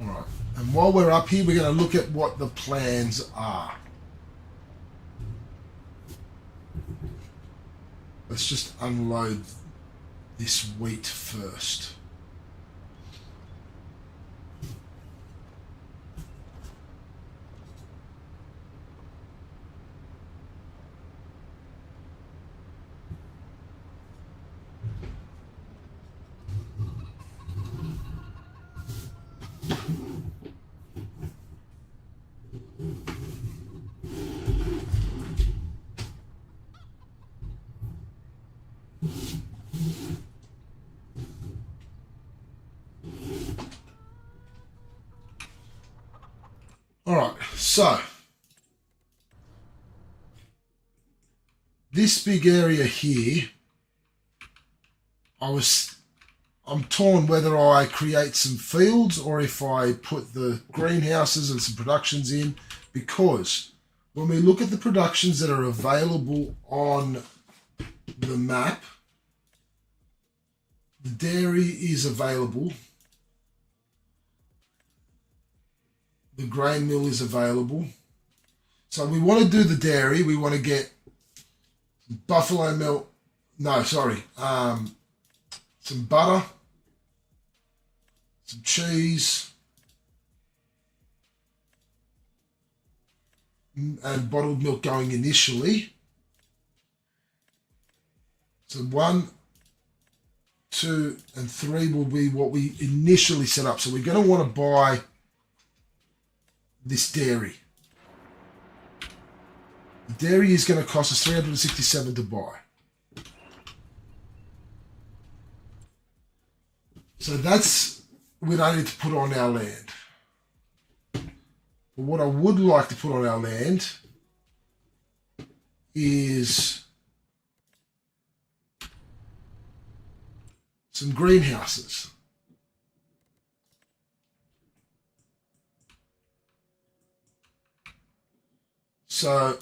Speaker 3: Alright, and while we're up here, we're going to look at what the plans are. Let's just unload this wheat first. All right, so this big area here, I'm torn whether I create some fields or if I put the greenhouses and some productions in, because when we look at the productions that are available on the map, the dairy is available. The grain mill is available. So we want to do the dairy. We want to get buffalo milk. No, sorry. Some butter, some cheese, and bottled milk going initially. So 1, 2, and 3 will be what we initially set up. So we're going to want to buy this dairy. The dairy is going to cost us $367 to buy. So that's we don't need to put on our land. But what I would like to put on our land is some greenhouses. So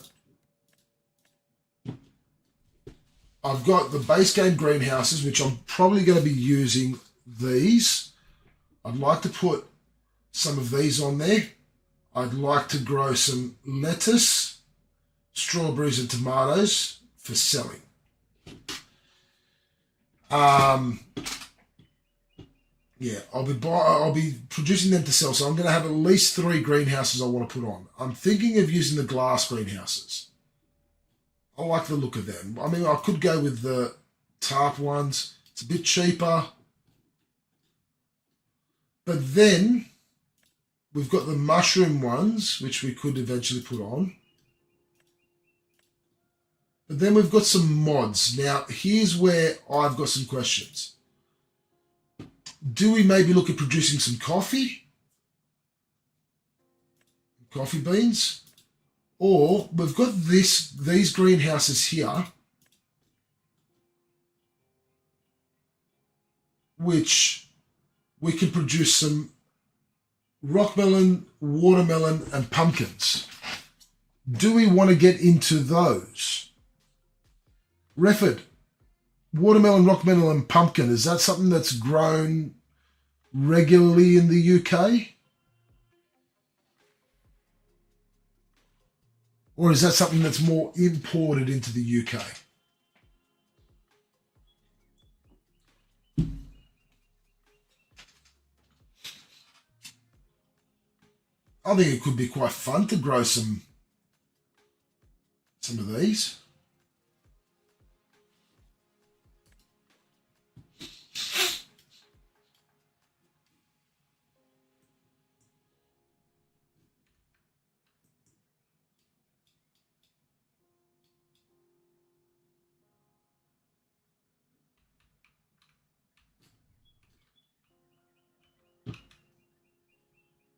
Speaker 3: I've got the base game greenhouses, which I'm probably going to be using these. I'd like to put some of these on there. I'd like to grow some lettuce, strawberries and tomatoes for selling. Yeah, I'll be producing them to sell. So I'm going to have at least 3 greenhouses I want to put on. I'm thinking of using the glass greenhouses. I like the look of them. I mean, I could go with the tarp ones. It's a bit cheaper. But then we've got the mushroom ones, which we could eventually put on. But then we've got some mods. Now, here's where I've got some questions. Do we maybe look at producing some coffee beans? Or we've got these greenhouses here, which we can produce some rockmelon, watermelon, and pumpkins. Do we want to get into those? Refford, watermelon, rockmelon, and pumpkin, is that something that's grown regularly in the UK? Or is that something that's more imported into the UK? I think it could be quite fun to grow some of these.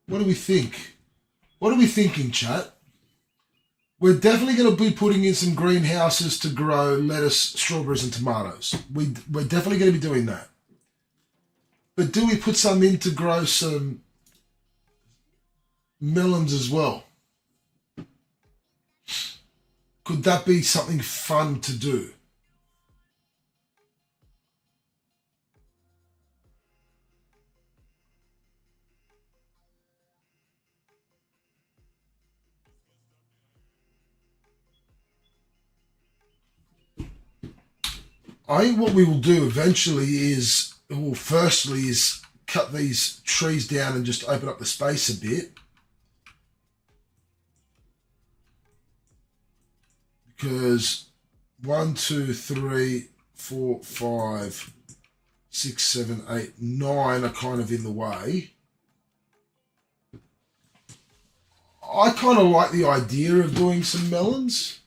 Speaker 3: What do we think? What are we thinking, chat? We're definitely going to be putting in some greenhouses to grow lettuce, strawberries, and tomatoes. We're definitely going to be doing that. But do we put some in to grow some melons as well? Could that be something fun to do? I think what we will do eventually is, well, firstly is cut these trees down and just open up the space a bit. Because 1, 2, 3, 4, 5, 6, 7, 8, 9 are kind of in the way. I kind of like the idea of doing some melons.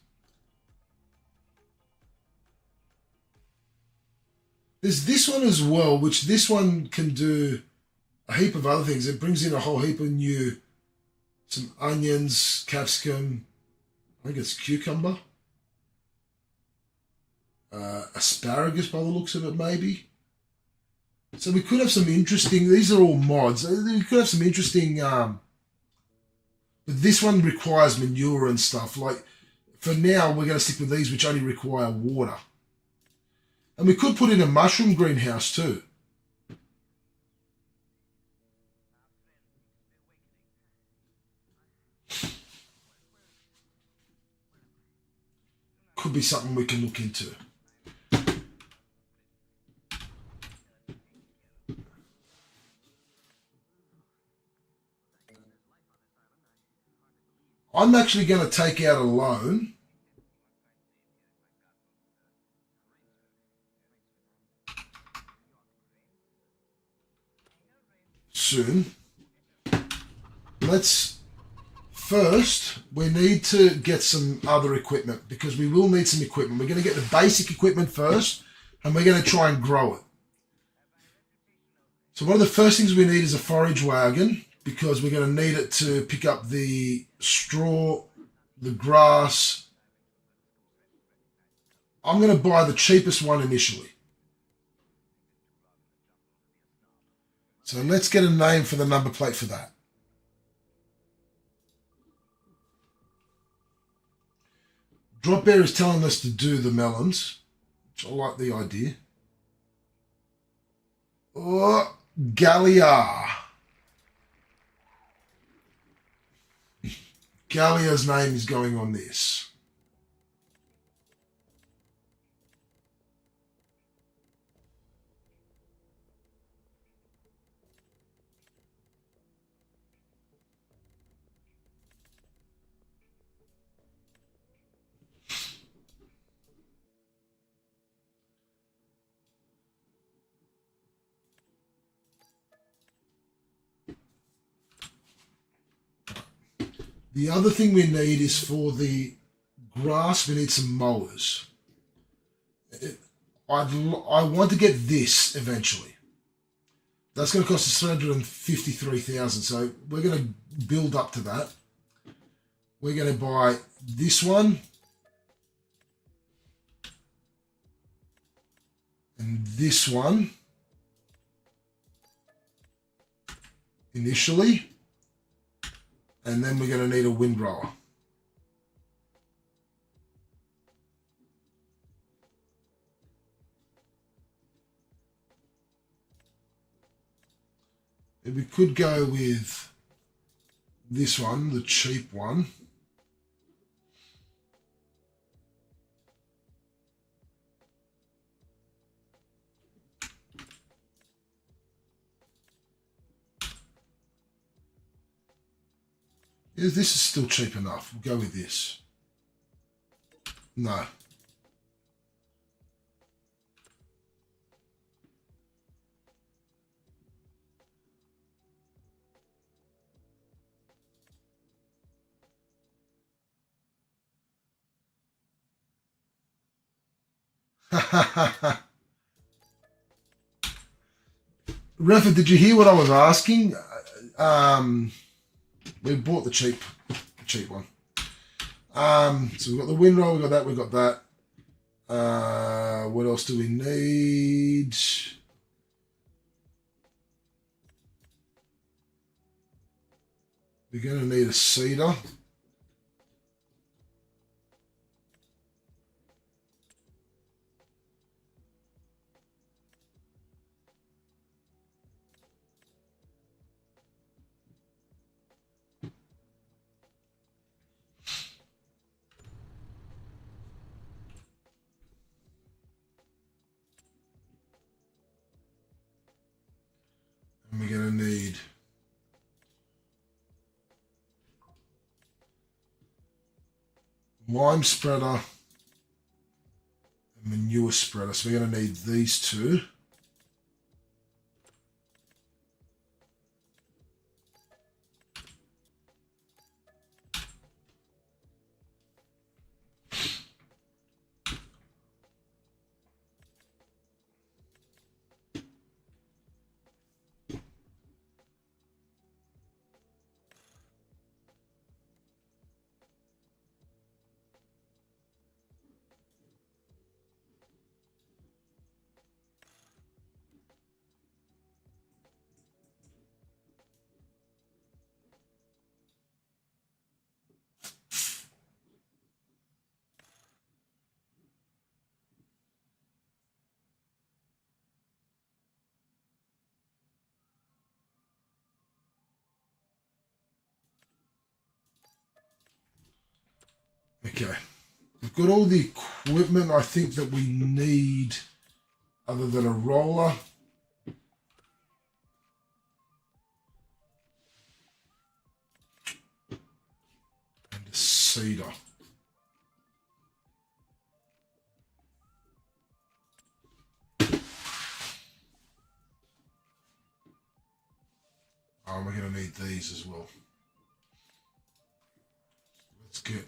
Speaker 3: There's this one as well, which this one can do a heap of other things. It brings in a whole heap of some onions, capsicum, I think it's cucumber, asparagus by the looks of it maybe. So we could have some interesting, these are all mods, we could have some interesting, but this one requires manure and stuff. Like for now, we're going to stick with these which only require water. And we could put in a mushroom greenhouse too. Could be something we can look into. I'm actually going to take out a loan. Soon. First, we need to get some other equipment because we will need some equipment. We're going to get the basic equipment first and we're going to try and grow it. So one of the first things we need is a forage wagon because we're going to need it to pick up the straw, the grass. I'm going to buy the cheapest one initially. So let's get a name for the number plate for that. Drop Bear is telling us to do the melons, which I like the idea. Oh, Gallia. Gallia's name is going on this. The other thing we need is for the grass, we need some mowers. I want to get this eventually. That's going to cost us 353,000. So we're going to build up to that. We're going to buy this one. And this one. Initially. And then we're going to need a windrower. We could go with this one, the cheap one. This is still cheap enough. We'll go with this. No. Refa, did you hear what I was asking? We bought the cheap one. So we've got the windrow, we've got that. What else do we need? We're going to need a cedar. And we're going to need lime spreader and manure spreader. So we're going to need these two. Okay, we've got all the equipment I think that we need other than a roller. And a cedar. Oh, we're going to need these as well. Let's get...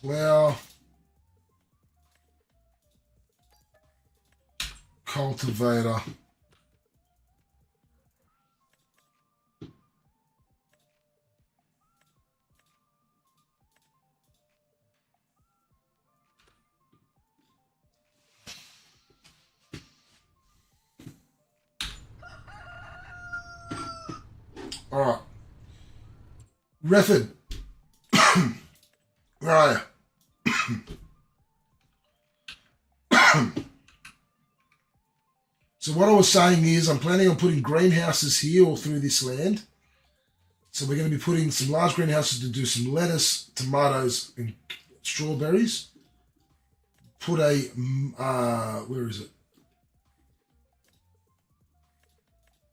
Speaker 3: plow, cultivator, all right, Refford, where are you? So what I was saying is I'm planning on putting greenhouses here all through this land. So we're going to be putting some large greenhouses to do some lettuce, tomatoes, and strawberries. Put a, where is it?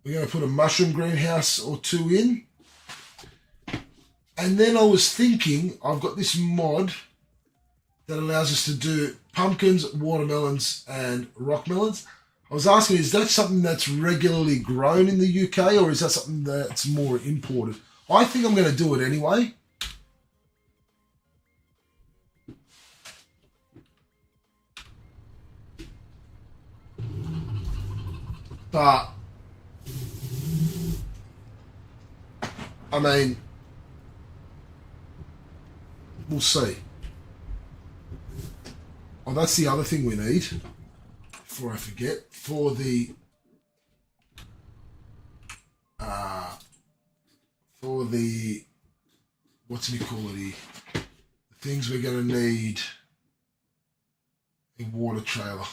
Speaker 3: We're going to put a mushroom greenhouse or two in. And then I was thinking, I've got this mod that allows us to do pumpkins, watermelons, and rock melons. I was asking, is that something that's regularly grown in the UK, or is that something that's more imported? I think I'm going to do it anyway. But, I mean, we'll see. Oh, that's the other thing we need. before I forget, for the what's it called, the things we're going to need in water trailer.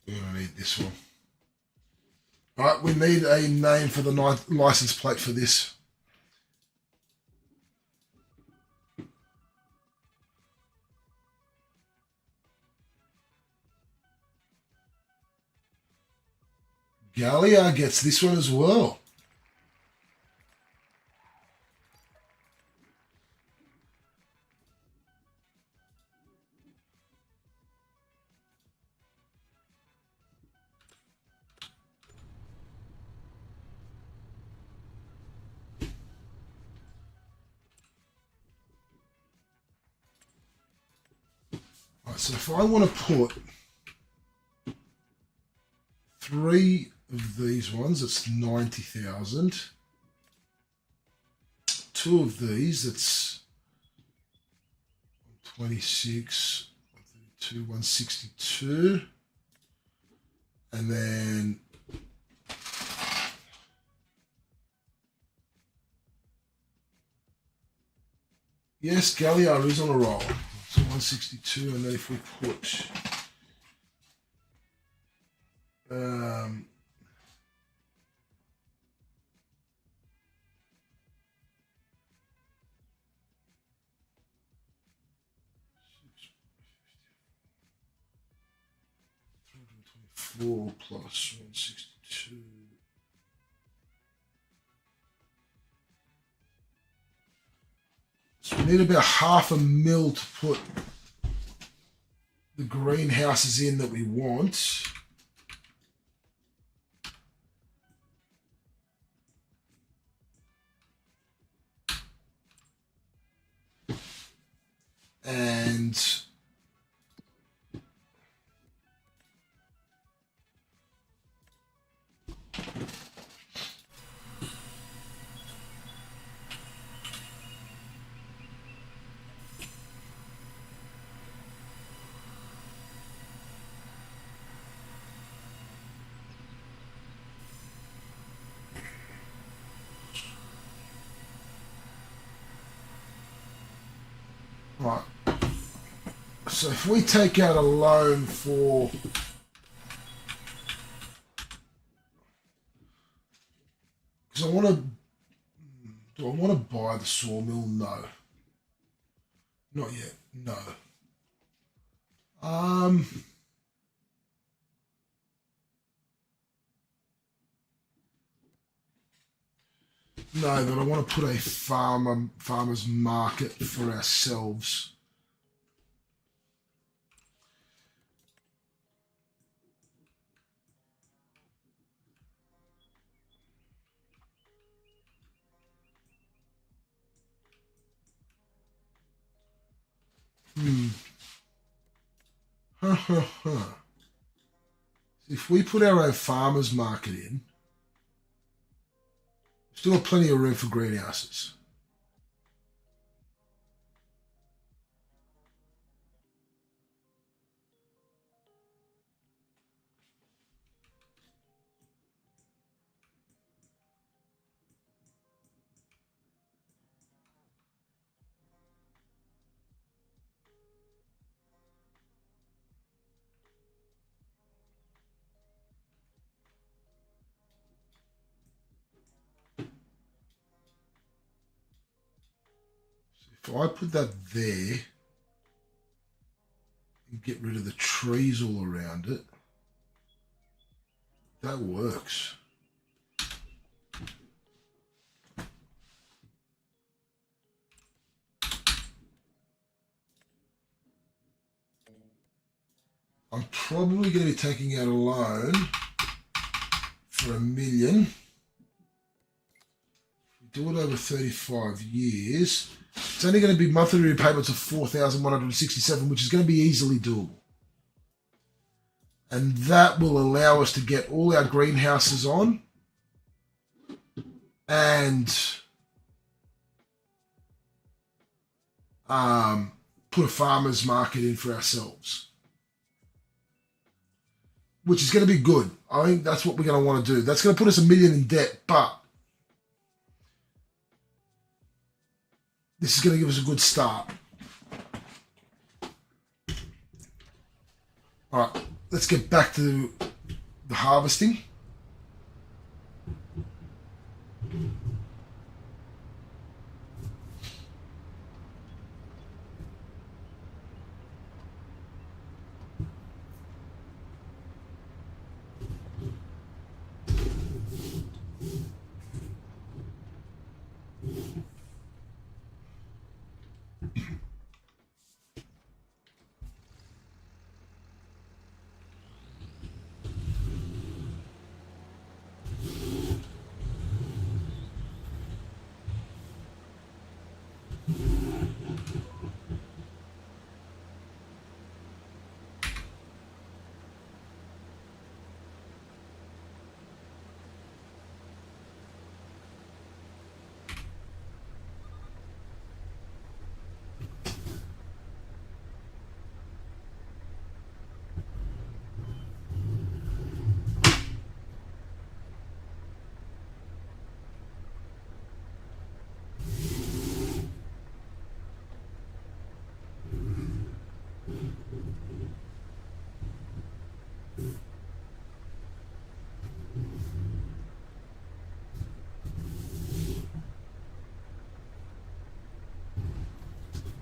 Speaker 3: We're going to need this one. All right, we need a name for the license plate for this. Gallia gets this one as well. Right, so if I want to put 3 of these ones, it's 90,000. 2 of these, it's 126, 132, 162. And then yes, Gallia is on a roll. So 162, and then if we put $324 plus 162. So we need about $500,000 to put the greenhouses in that we want. And right. So if we take out a loan for because I want to, do I want to buy the sawmill? No, not yet. No. No, but I want to put a farmer's market for ourselves. If we put our own farmer's market in, we still have plenty of room for greenhouses. If I put that there and get rid of the trees all around it, that works. I'm probably going to be taking out a loan for $1 million. If we do it over 35 years, it's only going to be monthly repayments of 4,167, which is going to be easily doable. And that will allow us to get all our greenhouses on and put a farmer's market in for ourselves, which is going to be good. I think that's what we're going to want to do. That's going to put us $1 million in debt, but this is going to give us a good start. All right, let's get back to the harvesting.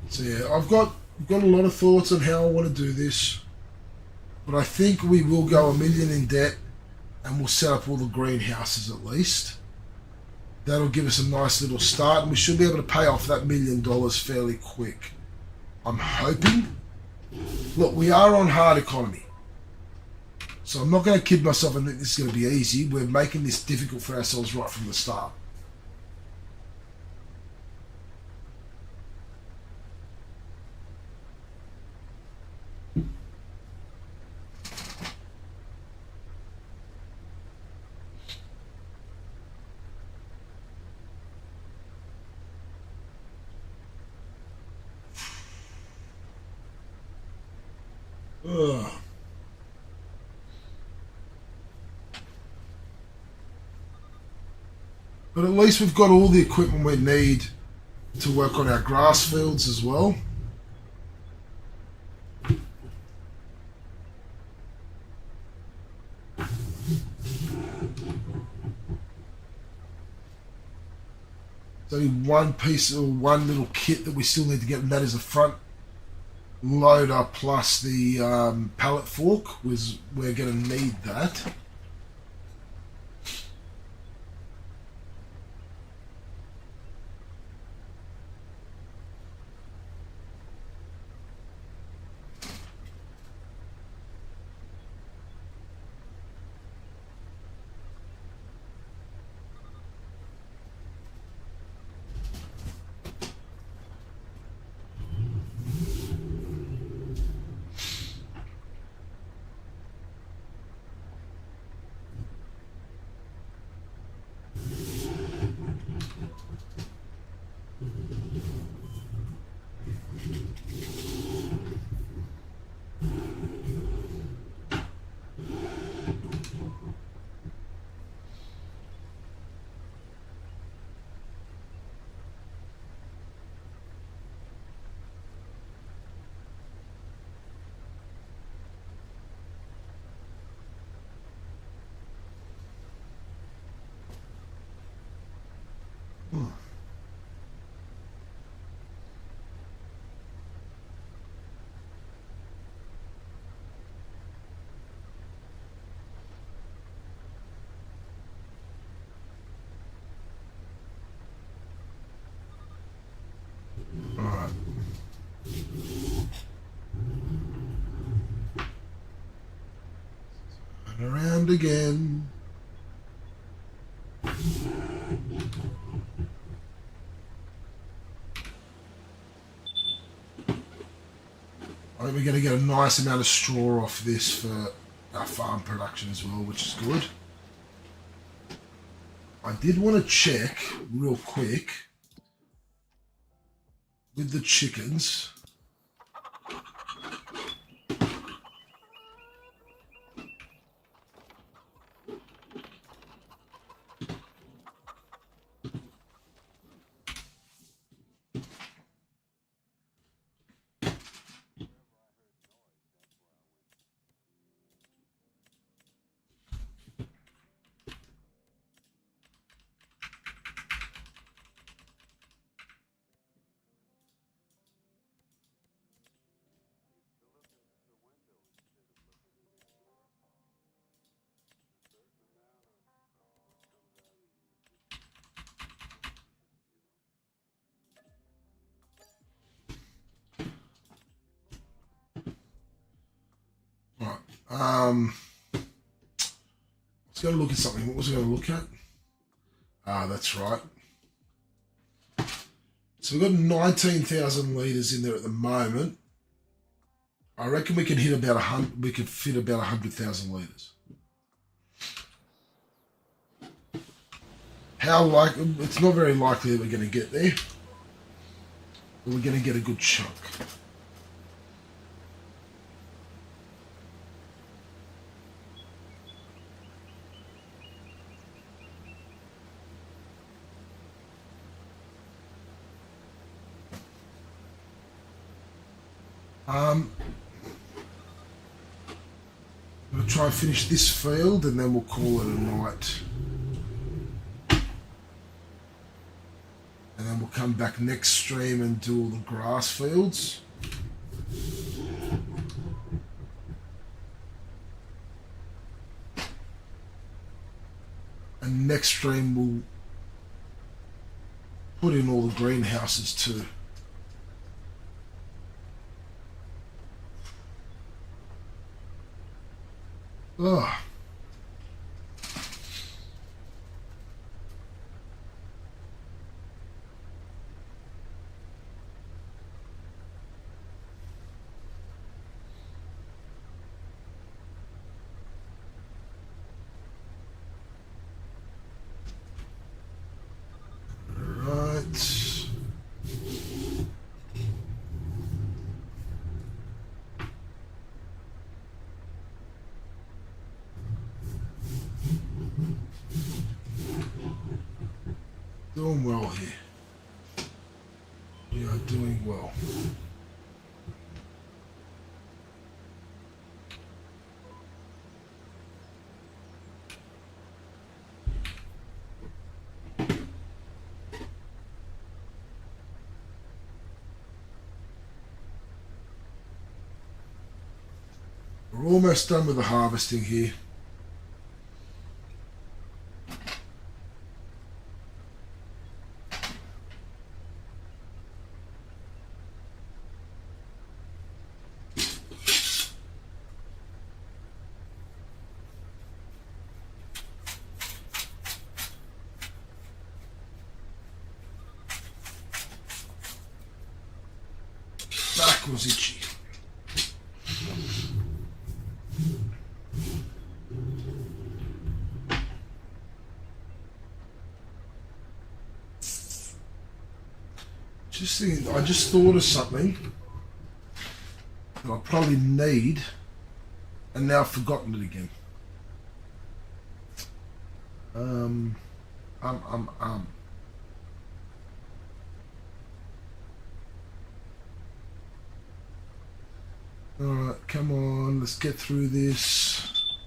Speaker 3: So yeah, I've got a lot of thoughts on how I want to do this, but I think we will go $1 million in debt, and we'll set up all the greenhouses at least. That'll give us a nice little start, and we should be able to pay off that $1 million fairly quick. I'm hoping. Look, we are on hard economy, so I'm not going to kid myself and think this is going to be easy. We're making this difficult for ourselves right from the start. Ugh. But at least we've got all the equipment we need to work on our grass fields as well. There's only one piece or one little kit that we still need to get, and that is the front loader plus the pallet fork. We're going to need that. Alright. And around again. I think we're going to get a nice amount of straw off this for our farm production as well, which is good. I did want to check real quick with the chickens. Right. Let's go look at something. What was I going to look at? Ah, that's right. So we've got 19,000 litres in there at the moment. I reckon we can hit about 100. We could fit about 100,000 litres. How likely? It's not very likely that we're going to get there, but we're going to get a good chunk. I'm going to try and finish this field and then we'll call it a night. And then we'll come back next stream and do all the grass fields. And next stream we'll put in all the greenhouses too. Oh. Right. Doing well here. We are doing well. We're almost done with the harvesting here. Back was itchy. Just thinking, I just thought of something that I probably need, and now I've forgotten it again. Alright, come on, let's get through this.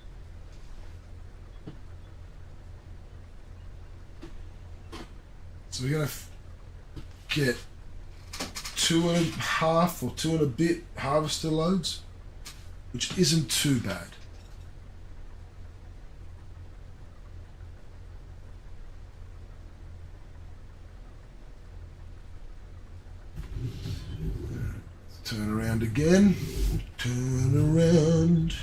Speaker 3: So we're going to get 2.5 or 2 and a bit harvester loads, which isn't too bad. Turn around again. Turn around.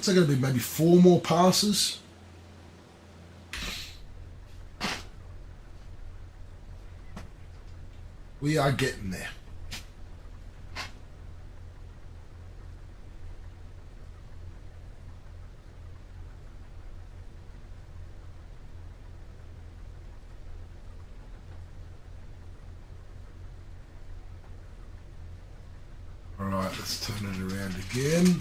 Speaker 3: what's that going to be? Maybe 4 more passes. We are getting there. All right, let's turn it around again.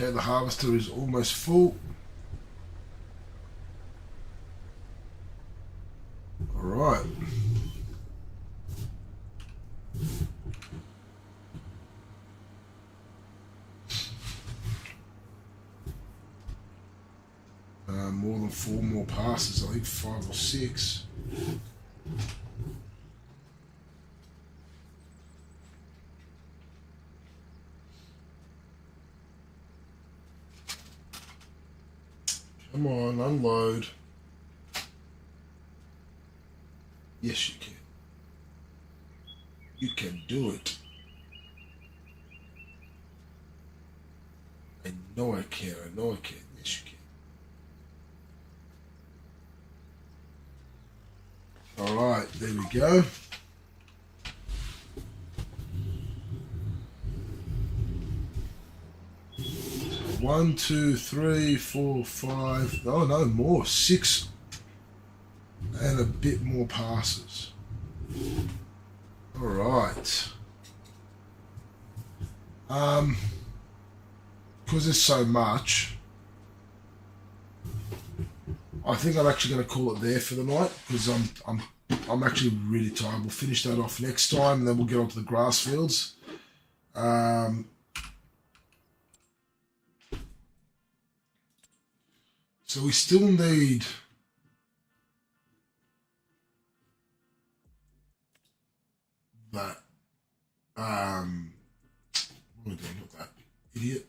Speaker 3: Okay, the harvester is almost full. All right. More than 4 more passes, I think 5 or 6. Come on, unload. Yes, you can. You can do it. I know I can. I know I can. Yes, you can. All right, there we go. So 1, 2, 3, 4, 5. Oh no, more. 6 and a bit more passes. All right. Because there's so much, I think I'm actually going to call it there for the night because I'm actually really tired. We'll finish that off next time, and then we'll get on to the grass fields. So we still need that. What am I doing with that? Idiot.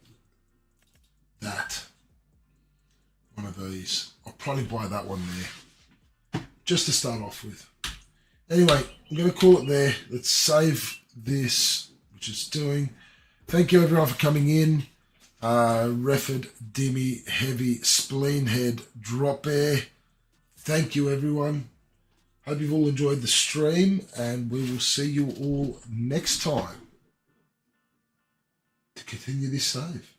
Speaker 3: That. One of these. I'll probably buy that one there. Just to start off with. Anyway, I'm going to call it there. Let's save this, which is doing. Thank you everyone for coming in. Refford, Dimmy, Heavy, Spleenhead, Drop Air. Thank you everyone. Hope you've all enjoyed the stream, and we will see you all next time to continue this save.